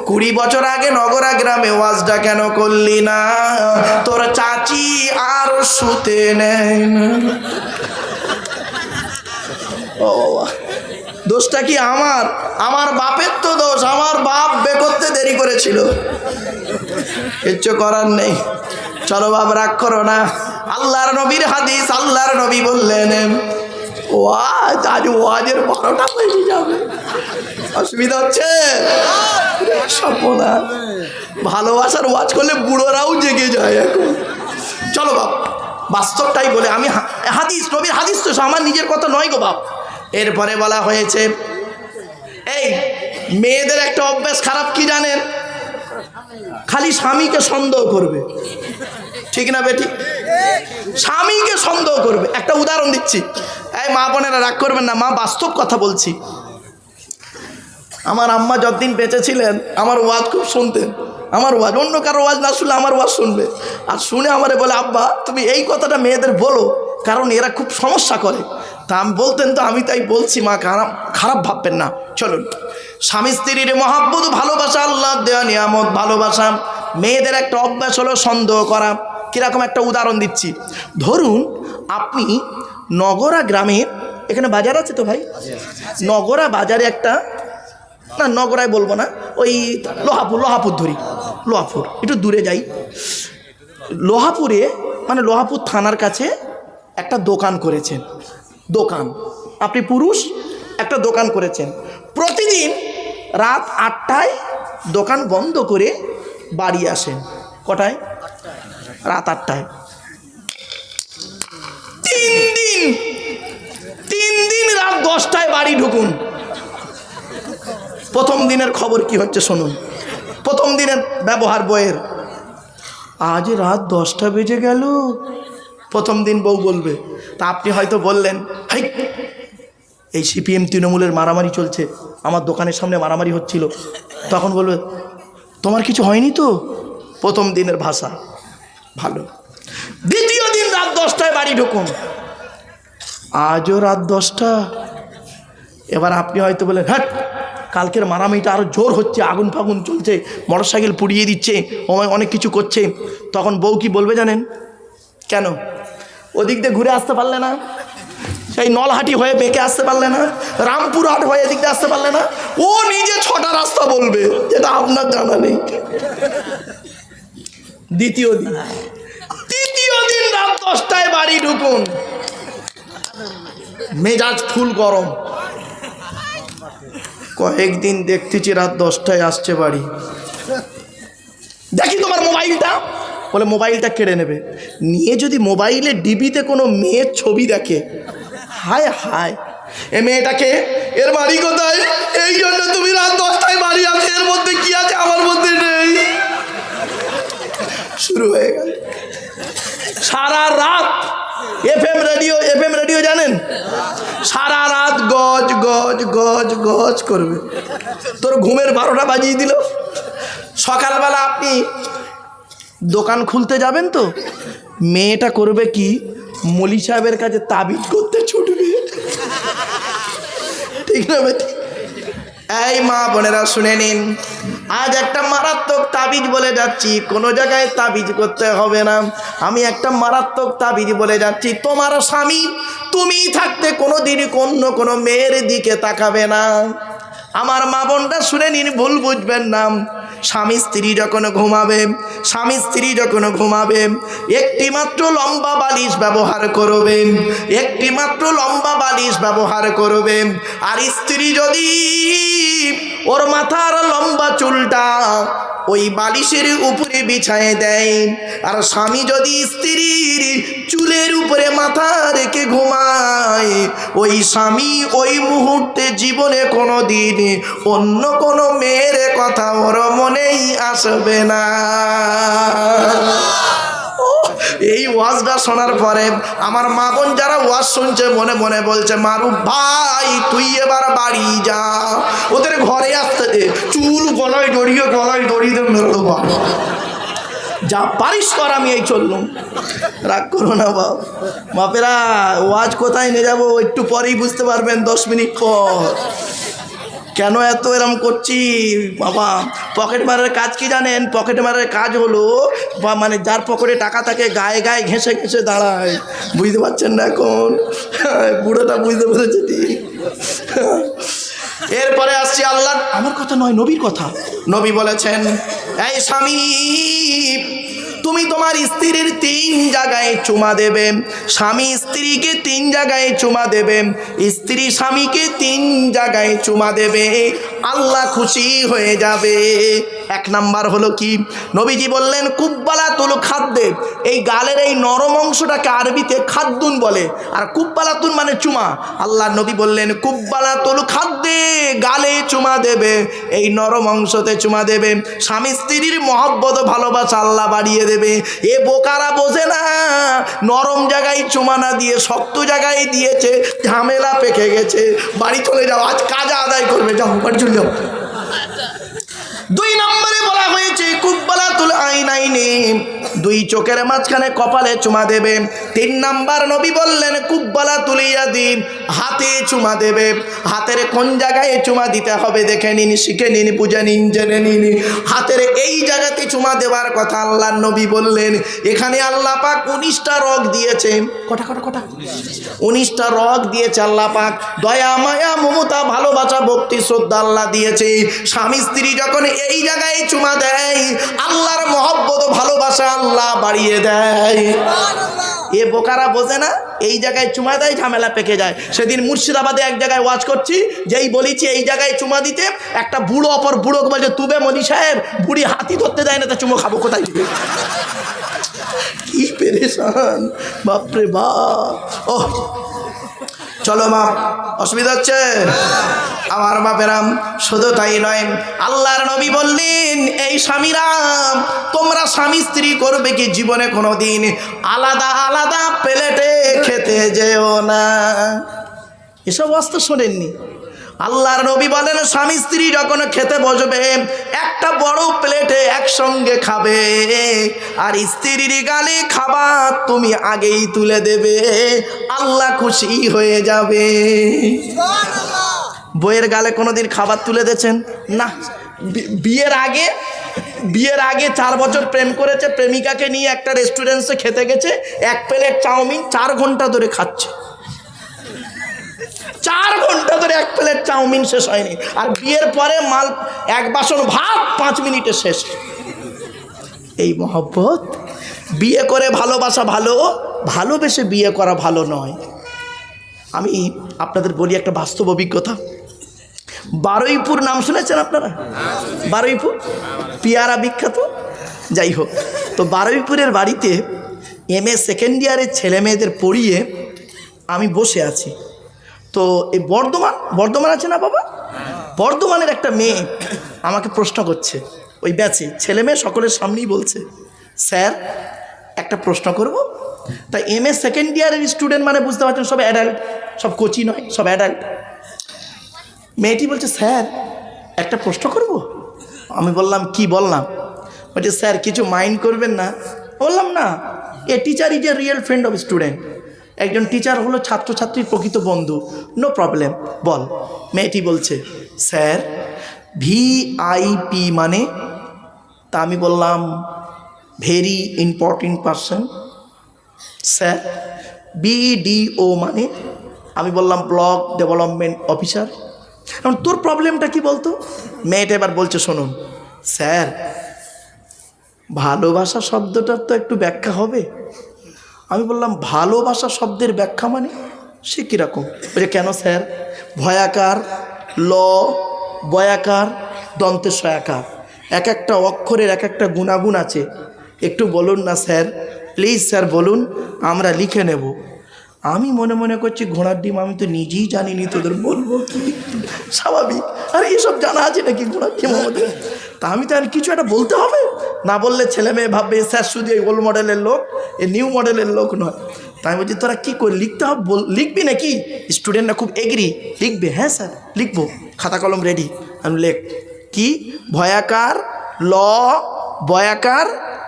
20 বছর আগে নগরা গ্রামে ওয়াজটা কেন করলি না, তোর চাচি আর শুতে নেয় না। ও দোষটা কি আমার? আমার বাপের তো দোষ, আমার বাপ বে করতে দেরি করেছিল, কিচ্ছু করার নেই। চলো বাপ রাগ করো না, আল্লাহর নবীর হাদিস, আল্লাহর নবী বললেন, ওয়াজ আজ ওয়াজের 12টা বেজে যাবে, অসুবিধা হচ্ছে? সর্বনাশ, ভালোবাসার ওয়াজ করলে বুড়োরাও জেগে যায় এখন। চলো বাপ, বাস্তবটাই বলে আমি, হাদিস নবীর হাদিস তো, আমার নিজের কথা নয় গো বাপ। এরপরে বলা হয়েছে, এই মেয়েদের একটা অভ্যাস খারাপ কি জানেন, খালি স্বামীকে সন্দেহ করবে, ঠিক না বেটি? স্বামীকে সন্দেহ করবে। একটা উদাহরণ দিচ্ছি, এই মা বোনেরা রাগ করবেন না, মা বাস্তব কথা বলছি। আমার আম্মা যতদিন বেঁচে ছিলেন আমার ওয়াজ খুব শুনতেন, আমার ওয়াজ, অন্য কারো ওয়াজ না শুনলে আমার ওয়াজ শুনবে, আর শুনে আমারে বলে, আব্বা তুমি এই কথাটা মেয়েদের বলো, কারণ এরা খুব সমস্যা করে। তা আমি বলতেন, তো আমি তাই বলছি, মা খারাপ ভাববেন না। চলুন, স্বামী স্ত্রীর মহাব্বত ভালোবাসা, আল্লাহ দেওয়া নিয়ামত ভালোবাসা। মেয়েদের একটা অভ্যাস হলো সন্দেহ করা। কীরকম একটা উদাহরণ দিচ্ছি, ধরুন আপনি নগরা গ্রামে, এখানে বাজার আছে তো ভাই, নগরা বাজারে একটা, না নগরায় বলবো না, ওই লোহাপুর ধরি, লোহাপুর একটু দূরে যাই, লোহাপুরে মানে লোহাপুর থানার কাছে একটা দোকান করেছেন। দোকান, আপনি পুরুষ, একটা দোকান করেছেন, প্রতিদিন রাত 8টায় দোকান বন্ধ করে বাড়ি আসেন। কটায়? রাত 8টায়। 3 দিন রাত 10টায় বাড়ি ঢুকুন। প্রথম দিনের খবর কি হচ্ছে শুনুন, প্রথম দিনের ব্যবহার বইয়ের, আজ রাত 10টা বেজে গেল। প্রথম দিন বউ বলবে, তা আপনি হয়তো বললেন, হাই এই সিপিএম তৃণমূলের মারামারি চলছে, আমার দোকানের সামনে মারামারি হচ্ছিল। তখন বলবে, তোমার কিছু হয়নি তো? প্রথম দিনের ভাষা ভালো। দ্বিতীয় দিন রাত 10টায় বাড়ি ঢুকুন, আজও রাত 10টা। এবার আপনি হয়তো বলেন, হ্যাঁ কালকের মারামারিটা আরও জোর হচ্ছে, আগুন ফাগুন চলছে, মোটরসাইকেল পুড়িয়ে দিচ্ছে, অনেক কিছু করছে। তখন বউ কি বলবে জানেন? কেন ওদিক দিয়ে ঘুরে আসতে পারলে না? সেই নলহাটি হয়ে বেঁকে আসতে পারলে না? রামপুরহাট হয়ে এদিক দিয়ে আসতে পারলে না? ও নিজে 6টা রাস্তা বলবে, যেটা আপনার জানা নেই। তৃতীয় দিন রাত 10টায় বাড়ি ঢুকুন, মেজাজ ফুল গরম। কয়েকদিন দেখতেছি রাত 10টায় আসছে বাড়ি, দেখি তোমার মোবাইলটা, বলে মোবাইলটা কেড়ে নেবে। নিয়ে যদি মোবাইলে ডিবিতে কোনো মেয়ের ছবি দেখে, হায় হায় এ মেয়েটাকে, এর বাড়ি কোথায়, এই জন্য তুমি রাত 10টায় বাড়ি আছে, এর মধ্যে কি আছে আমার মধ্যে নেই। শুরু হয়ে গেল সারা রাত এফএম রেডিও জানেন, সারা রাত গজ গজ গজ গজ করবে। তোর ঘুমের 12টা বাজিয়ে দিল। সকালবেলা আপনি দোকান খুলতে যাবেন তো মেয়েটা করবে কি, মলি সাহেবের কাছে তাবিজ করতে ছুটবে, ঠিক না ভাই? এই মা বোনেরা শুনে নিন, আজ একটা মারাত্মক তাবিজ বলে যাচ্ছি, কোনো জায়গায় তাবিজ করতে হবে না। আমি একটা মারাত্মক তাবিজ বলে যাচ্ছি, তোমার স্বামী তুমি থাকতে কোনো দিন কোনো মেয়ের দিকে তাকাবে না। আমার মা বোনটা শুনে নিন, ভুল বুঝবেন না। স্বামী স্ত্রী যখন ঘুমাবে একটি মাত্র লম্বা বালিশ ব্যবহার করবে, আর স্ত্রী যদি ওর মাথার লম্বা চুলটা ওই বালিশের উপরে বিছায়ে দেয়, আর স্বামী যদি স্ত্রীর চুলের উপরে মাথা রেখে ঘুমায়, ওই স্বামী ওই মুহূর্তে জীবনে কোনো দিন অন্য কোনো মেয়ের কথা ওর মনেই আসবে না। এই ওয়াজটা শোনার পরে আমার মা বোন যারা ওয়াজ শুনছে মনে মনে বলছে, মারুফ ভাই তুই এবার বাড়ি যা, ওদের ঘরে আসতে দে, চুল গলায় দড়িয়ে মেরে দেবো, যা পারিস কর, আমি এই চললুম। রাগ করো না বাপেরা, ওয়াজ কোথায় নিয়ে যাবো একটু পরেই বুঝতে পারবেন, 10 মিনিট পর। কেন এত এরম করছি বাবা? পকেট মারের কাজ কি জানেন? পকেট মারের কাজ হলো মানে যার পকেটে টাকা থাকে গায়ে গায়ে ঘেঁষে ঘেঁষে দাঁড়ায়। বুঝতে পারছেন না এখন? বুড়োটা বুঝতে পেরেছে ঠিক। এরপরে আসছি আল্লাহ, আমার কথা নয়, নবীর কথা। নবী বলেছেন, এই স্বামী তুমি তোমার স্ত্রীর 3 জায়গায় চুমা দেবে, স্বামী স্ত্রীকে 3 জায়গায় চুমা দেবে, স্ত্রী স্বামীকে 3 জায়গায় চুমা দেবে, আল্লাহ খুশি হয়ে যাবে। 1 নাম্বার হলো কি? নবীজি বললেন কুব্বালাতুল খাদ্দে, এই গালের এই নরম অংশটাকে আরবিতে খাদ্দুন বলে, আর কুব্বালাতুন মানে চুমা। আল্লাহ নবী বললেন কুব্বালাতুল খাদ্দে, গালে চুমা দেবে, এই নরম অংশতে চুমা দেবে। স্বামী স্ত্রীর মহব্বত ভালোবাসা আল্লাহ বাড়িয়ে দেবে। এ বোকারা বোঝে না, নরম জায়গায় চুমা না দিয়ে শক্ত জায়গায় দিয়েছে, ঝামেলা পেকে গেছে। বাড়ি চলে যাও, আজ কাজ আদায় করবে, যাও বাড়ি চলে যাও। 2 নম্বরে বলা হয়েছে কুব্বালাতুল আইনাইনি, 2 চোখের মাঝখানে কপালে চুমা দেবে। 3 নাম্বার নবী বললেন কুব্বালাতুল ইয়াদি, হাতে চুমা দেবে। হাতের কোন জায়গায় চুমা দিতে হবে দেখে নিন, শিখে নিন, বুঝে নিন, জেনে নিন। হাতের এই জায়গাতে চুমা দেওয়ার কথা আল্লাহ নবী বললেন। এখানে আল্লাহ পাক 19টা রগ দিয়েছে। কটা 19টা রগ দিয়েছে আল্লাহ পাক। দয়া মায়া মমতা ভালোবাসা ভক্তি শ্রদ্ধা আল্লাহ দিয়েছে। স্বামী স্ত্রী যখন এই জায়গায় চুমা দেয়, আল্লাহর মহব্বত ভালোবাসা আল্লাহ বাড়িয়ে দেয়। এ বোকারা বোঝে না, এই জায়গায় চুমা দেয়, ঝামেলা পেকে যায়। সেদিন মুর্শিদাবাদে এক জায়গায় ওয়াজ করছি, যেই বলেছি এই জায়গায় চুমা দিতে, একটা বুড়ো অপর বুড়োকে বলছে, তুবে মনি সাহেব, বুড়ি হাতি ধরতে দেয় না, তা চুমো খাবো কোথায়? কি পেরেশান, বাপরে বাপ। ও চলো মা, অসুবিধা হচ্ছে আমার বাপেরাম? শুধু তাই নয়, আল্লাহর নবী বললেন, এই স্বামীরাম তোমরা স্বামী স্ত্রী করবে কি জীবনে কোনো দিন আলাদা আলাদা প্লেটে খেতে যেও না। এসব অস্ত্র শোনেননি? আল্লাহর নবী বলেন স্বামী স্ত্রী যখন খেতে বসবে একটা বড় প্লেটে একসঙ্গে খাবে, আর স্ত্রীর গালে খাবার তুমি আগেই তুলে দেবে, আল্লাহ খুশি হয়ে যাবে। বইয়ের গালে কোনোদিন খাবার তুলে দিয়েছেন? না। বিয়ের আগে 4 বছর প্রেম করেছে, প্রেমিকাকে নিয়ে একটা রেস্টুরেন্টে খেতে গেছে, 1 প্লেট চাউমিন 4 ঘন্টা ধরে খাচ্ছে। 4 ঘন্টা ধরে 1 প্লেট চাউমিন শেষ হয়নি। আর বিয়ের পরে 1 বাসন ভাত 5 মিনিটে শেষ। এই মহব্বত। বিয়ে করে ভালোবাসা ভালো, ভালোবেসে বিয়ে করা ভালো নয়। আমি আপনাদের বলি একটা বাস্তব অভিজ্ঞতা। বারুইপুর নাম শুনেছেন আপনারা? বারুইপুর পেয়ারা বিখ্যাত। যাই হোক, তো বারুইপুরের বাড়িতে MA সেকেন্ড ইয়ারের ছেলে মেয়েদের পড়িয়ে আমি বসে আছি। তো এই বর্ধমান আছে না বাবা, বর্ধমানের একটা মেয়ে আমাকে প্রশ্ন করছে, ওই ব্যাচে ছেলে মেয়ে সকলের সামনেই বলছে, স্যার একটা প্রশ্ন করব। তাই MA সেকেন্ড ইয়ারের স্টুডেন্ট মানে বুঝতে পারছেন সব অ্যাডাল্ট, সব কোচি নয়, সব অ্যাডাল্ট। মেয়েটি বলছে, স্যার একটা প্রশ্ন করব। আমি বললাম কি, বললাম। বলছে, স্যার কিছু মাইন্ড করবেন না। বললাম না, a teacher is a real friend of student. একজন টিচার হলো ছাত্রছাত্রীর প্রকৃত বন্ধু, নো প্রবলেম, বল। মেয়েটি বলছে, স্যার VIP মানে? তা আমি বললাম, very important person. Sir BDO মানে? আমি বললাম, ব্লক ডেভেলপমেন্ট অফিসার। এখন তোর প্রবলেমটা কি বলতো? মেয়েটা এবার বলছে, শুনুন স্যার, ভালোবাসা শব্দটার তো একটু ব্যাখ্যা হবে। আমি বললাম, ভালোবাসা শব্দের ব্যাখ্যা মানে? সে কীরকম? বলছে, কেন স্যার? ভয়াকার, ল, বয়াকার, দন্তের সয়াকার, এক একটা অক্ষরের এক একটা গুণাগুণ আছে। একটু বলুন না স্যার, প্লিজ স্যার বলুন, আমরা লিখে নেব। আমি মনে মনে করছি, ঘোড়ার ডিম, আমি তো নিজেই জানিনি, তোদের বলবো কি? স্বাভাবিক, আরে এসব জানা আছে নাকি ঘোড়ার ডিম আমাদের? তা আমি তো আর কিছু একটা বলতে হবে, না বললে ছেলে মেয়ে ভাববে স্যার শুধু এই ওল্ড মডেলের লোক, এই নিউ মডেলের লোক নয়। তাই আমি বলছি, তোরা কী করে লিখতে হবে, লিখবি নাকি? স্টুডেন্টরা খুব এগ্রি, লিখবে। হ্যাঁ স্যার লিখবো, খাতা কলম রেডি। আমি লেখ কি? ভয়াকার, ল, বয়াকার,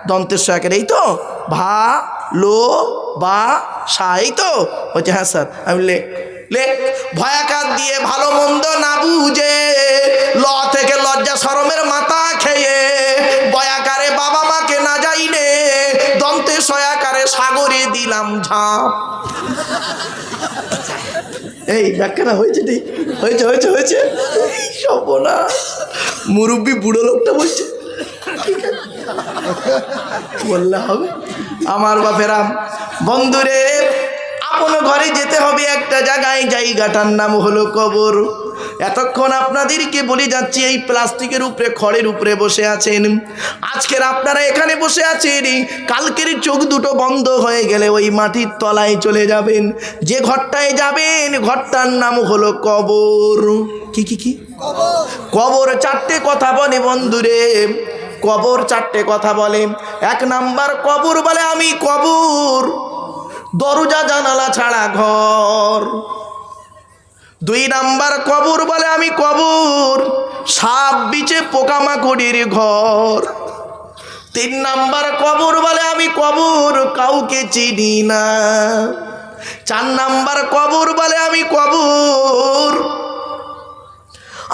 দন্তের সয়াকার, এই তো? ভা, লো, বা, সা, এই তো? বলছে, হ্যাঁ স্যার। আমি লেখ ভয়াকার দিয়ে ভালো মন্দ না বুঝে, ল থেকে লজ্জা শরমের মাথা খেয়ে, বয়াকারে বাবা মাকে না যাইনে, দন্তে সয়াকারে সাগরে দিলাম ঝাঁপ। এই ব্যাখ্যাটা হয়েছে? ঠিক হয়েছে, হয়েছে, হয়েছে। সব না, মুরব্বী বুড়ো লোকটা বলছে, বললে হবে? আমার বাপেরা, বন্ধুরে, আপন ঘরে যেতে হবে একটা জায়গায়, জায়গাটার নাম হলো কবর। এতক্ষণ আপনাদেরকে বলে যাচ্ছি, এই প্লাস্টিকের উপরে, খড়ের উপরে বসে আছেন। আজকের আপনারা এখানে বসে আছেন, কালকের চোখ দুটো বন্ধ হয়ে গেলে ওই মাটির তলায় চলে যাবেন। যে ঘরটায় যাবেন, ঘরটার নাম হলো কবর। কি কি কি? কবর চারটে কথা বলে বন্ধুরে, কবর চারটে কথা বলে। এক নাম্বার কবর বলে, আমি কবর, দরজা জানালা ছাড়া ঘর। দুই নাম্বার কবর বলে, আমি কবর, সাপ বিছে পোকামাকড়ির ঘর। তিন নাম্বার কবর বলে, আমি কবর, কাউকে চিনি না। চার নাম্বার কবর বলে, আমি কবর,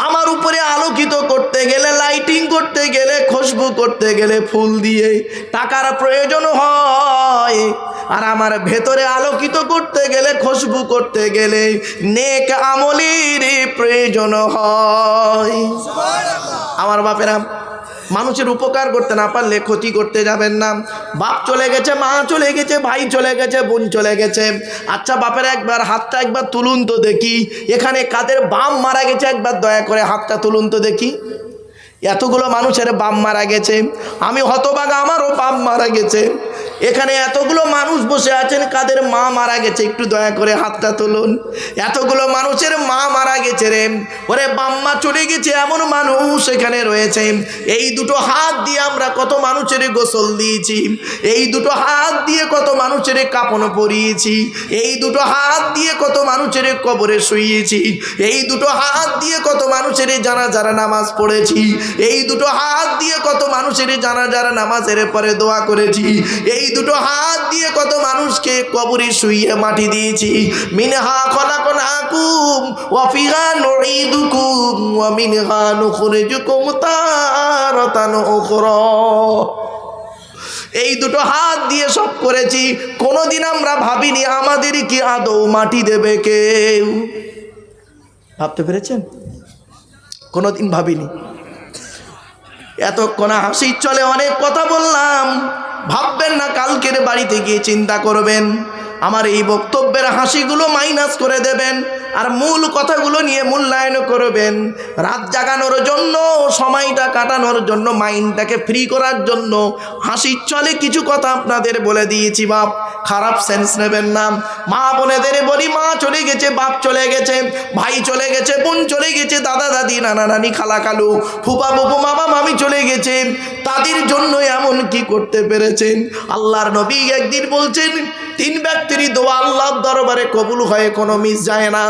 আমার উপরে আলোকিত করতে গেলে, লাইটিং করতে গেলে, খুশবু করতে গেলে ফুল দিয়ে টাকার প্রয়োজন হয়, আর আমার ভেতরে আলোকিত করতে গেলে, খুশবু করতে গেলে নেক আমলের প্রয়োজন হয়। আমার বাপেরা, মানুষের উপকার করতে না পারলে ক্ষতি করতে যাবেন না। বাপ চলে গেছে, মা চলে গেছে, ভাই চলে গেছে, বোন চলে গেছে। আচ্ছা বাপের একবার হাতটা একবার তুলুন তো দেখি, এখানে কাদের বাপ মারা গেছে, একবার দয়া করে হাতটা তুলুন তো দেখি। এতগুলো মানুষের বাপ মারা গেছে, আমি হতভাগা, আমারও বাপ মারা গেছে। এখানে এতগুলো মানুষ বসে আছেন, কাদের মা মারা গেছে, একটু দয়া করে হাতটা তুলুন। এতগুলো মানুষের মা মারা গেছে রে, ওরে বাম্মা চলে গেছে, এমন মানুষ এখানে রয়েছে। এই দুটো হাত দিয়ে আমরা কত মানুষের গোসল দিয়েছি, এই দুটো হাত দিয়ে কত মানুষের কাপন পরিয়েছি, এই দুটো হাত দিয়ে কত মানুষের কবরে শুইয়েছি, এই দুটো হাত দিয়ে কত মানুষের জানাজার নামাজ পড়েছি, এই দুটো হাত দিয়ে কত মানুষের জানাজার নামাজের পরে দোয়া করেছি, এই দুটো হাত দিয়ে কত মানুষকে কবরে শুইয়ে মাটি দিয়েছি। মিনহা খলাকনাকুম ওয়া ফিহা নুঈদুকুম ওয়া মিনহা নুখরিজুকুম তারাতান উখরা। এই দুটো হাত দিয়ে সব করেছি, কোনোদিন আমরা ভাবিনি আমাদের কি আদৌ মাটি দেবে কেউ। ভাবতে পেরেছেন? কোনোদিন ভাবিনি। এতক্ষণ হাসি চলে, অনেক কথা বললাম, ভাববেন না, কালকের বাড়িতে গিয়ে চিন্তা করবেন। আমার এই বক্তব্যের হাসিগুলো মাইনাস করে দেবেন, আর মূল কথাগুলো নিয়ে মূল্যায়ন করবেন। রাত জাগানোর জন্য, সময়টা কাটানোর জন্য, মাইন্ডটাকে ফ্রি করার জন্য হাসির চলে কিছু কথা আপনাদের বলে দিয়েছি। বাপ, খারাপ সেন্স নেবেন না। মা বোনেদের বলি, মা চলে গেছে, বাপ চলে গেছে, ভাই চলে গেছে, বোন চলে গেছে, দাদা দাদি, নানা নানি, খালা খালু, ফুপা ফুপু, মামা মামি চলে গেছে, তাদের জন্য এমন কি করতে পেরেছেন? আল্লাহর নবী একদিন বলছেন, 3 ব্যক্তির দোয়া আল্লাহর দরবারে কবুল হয়, কোনো মিস যায় না।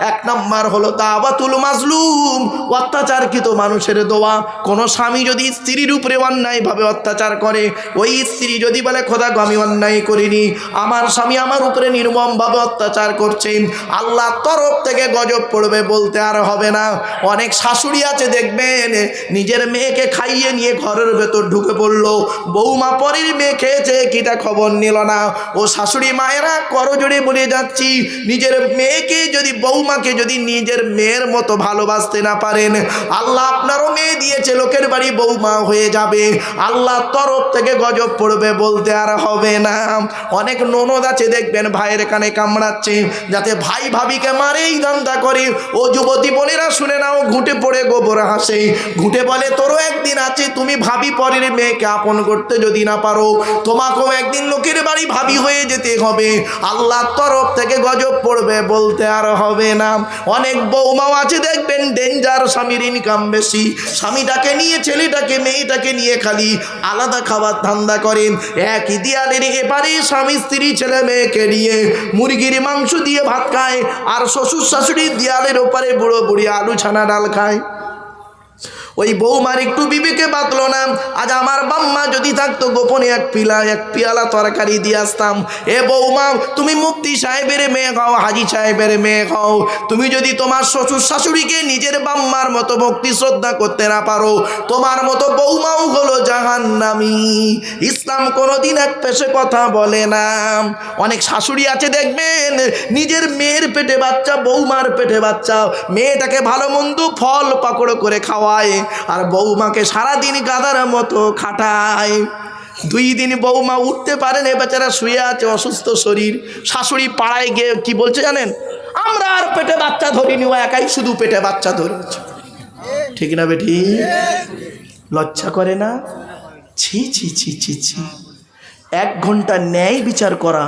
1 নাম্বার হলো দাওয়াতুল মাজলুম, অত্যাচারকৃত মানুষের দোয়া। কোনো স্বামী যদি স্ত্রীর উপরে অন্যায়ভাবে অত্যাচার করে, ওই স্ত্রী যদি বলে, খোদা গো আমি অন্যায় করিনি, আমার স্বামী আমার উপরে নির্মমভাবে অত্যাচার করছেন, আল্লাহর তরফ থেকে গজব পড়বে, বলতে আর হবে না। অনেক শাশুড়ি আছে দেখবেন, নিজের মেয়েকে খাইয়ে নিয়ে ঘরের ভেতর ঢুকে পড়লো, বৌমা পরের মেয়ে খেয়েছে কিটা খবর নিল না। ও শাশুড়ি মায়েরা করজোড়ে বলে যাচ্ছি, নিজের মেয়েকে যদি, বৌমাকে যদি নিজের মেয়ের মতো ভালোবাসতে না পারেন, আল্লাহ আপনারও মেয়ে দিয়েছে, লোকের বাড়ি বৌমা হয়ে যাবে, আল্লাহর তরফ থেকে গজব পড়বে, বলতে আর হবে না। অনেক ননদ আছে দেখবেন, ভাইয়ের কানে কামড়াচ্ছে যাতে ভাই ভাবিকে মারে, এই ধান্দা করে। ও যুবতী বোনেরা শুনে নাও, ঘুঁটে পড়ে গোবর হাসে, ঘুঁটে বলে, তোরও একদিন আছে, তুমি ভাবি পরের মেয়েকে আপন করতে যদি না পারো, তোমাকেও একদিন লোকের বাড়ি ভাবি হয়ে যেতে হবে, আল্লাহর তরফ থেকে গজব পড়বে, বলতে আর হবে না। অনেক বৌমাও আছে দেখবেন, ডেঞ্জার, স্বামীর ইনকাম বেশি, স্বামীটাকে নিয়ে, ছেলেটাকে, মেয়েটাকে নিয়ে খালি আলাদা খাবার ধান্দা করেন। একই দেয়ালের এপারে স্বামী স্ত্রী ছেলে মেয়েকে নিয়ে মুরগির মাংস দিয়ে ভাত খায়, আর শ্বশুর শাশুড়ির দেয়ালের ওপারে বুড়ো বুড়ি আলু ছানা ডাল খায়। ওই বৌমার একটু বিবেকে বাতলো না, আজ আমার বাম্মা যদি থাকতো, গোপনে এক পিয়ালা তরকারি দিয়ে আসতাম। এ বৌমা, তুমি মুফতি সাহেবের মেয়ে খাও, হাজি সাহেবের মেয়ে খাও, তুমি যদি তোমার শ্বশুর শাশুড়িকে নিজের বাম্মার মতো ভক্তি শ্রদ্ধা করতে না পারো, তোমার মতো বৌমাও হলো জাহান্নামী। ইসলাম কোনোদিন এক পেশে কথা বলে না। অনেক শাশুড়ি আছে দেখবেন, নিজের মেয়ের পেটে বাচ্চা, বৌমার পেটে বাচ্চা, মেয়েটাকে ভালো মন্দ ফল পাকড় করে খাওয়ায়, আর বৌমাকে সারাদিন গাধার মতো খাটায়। 2 দিন বৌমা উঠতে পারে না, বেচারা শুয়ে আছে, অসুস্থ শরীর। শাশুড়ি পাড়ায় গিয়ে কি বলছে জানেন? আমরা আর পেটে বাচ্চা ধরিনি, ও একাই শুধু পেটে বাচ্চা ধরেছে। ঠিক না বেটি? লজ্জা করে না? ছি ছি ছি ছি ছি। 1 ঘন্টা ন্যায় বিচার করা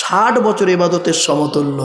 60 বছর ইবাদতের সমতুল্য।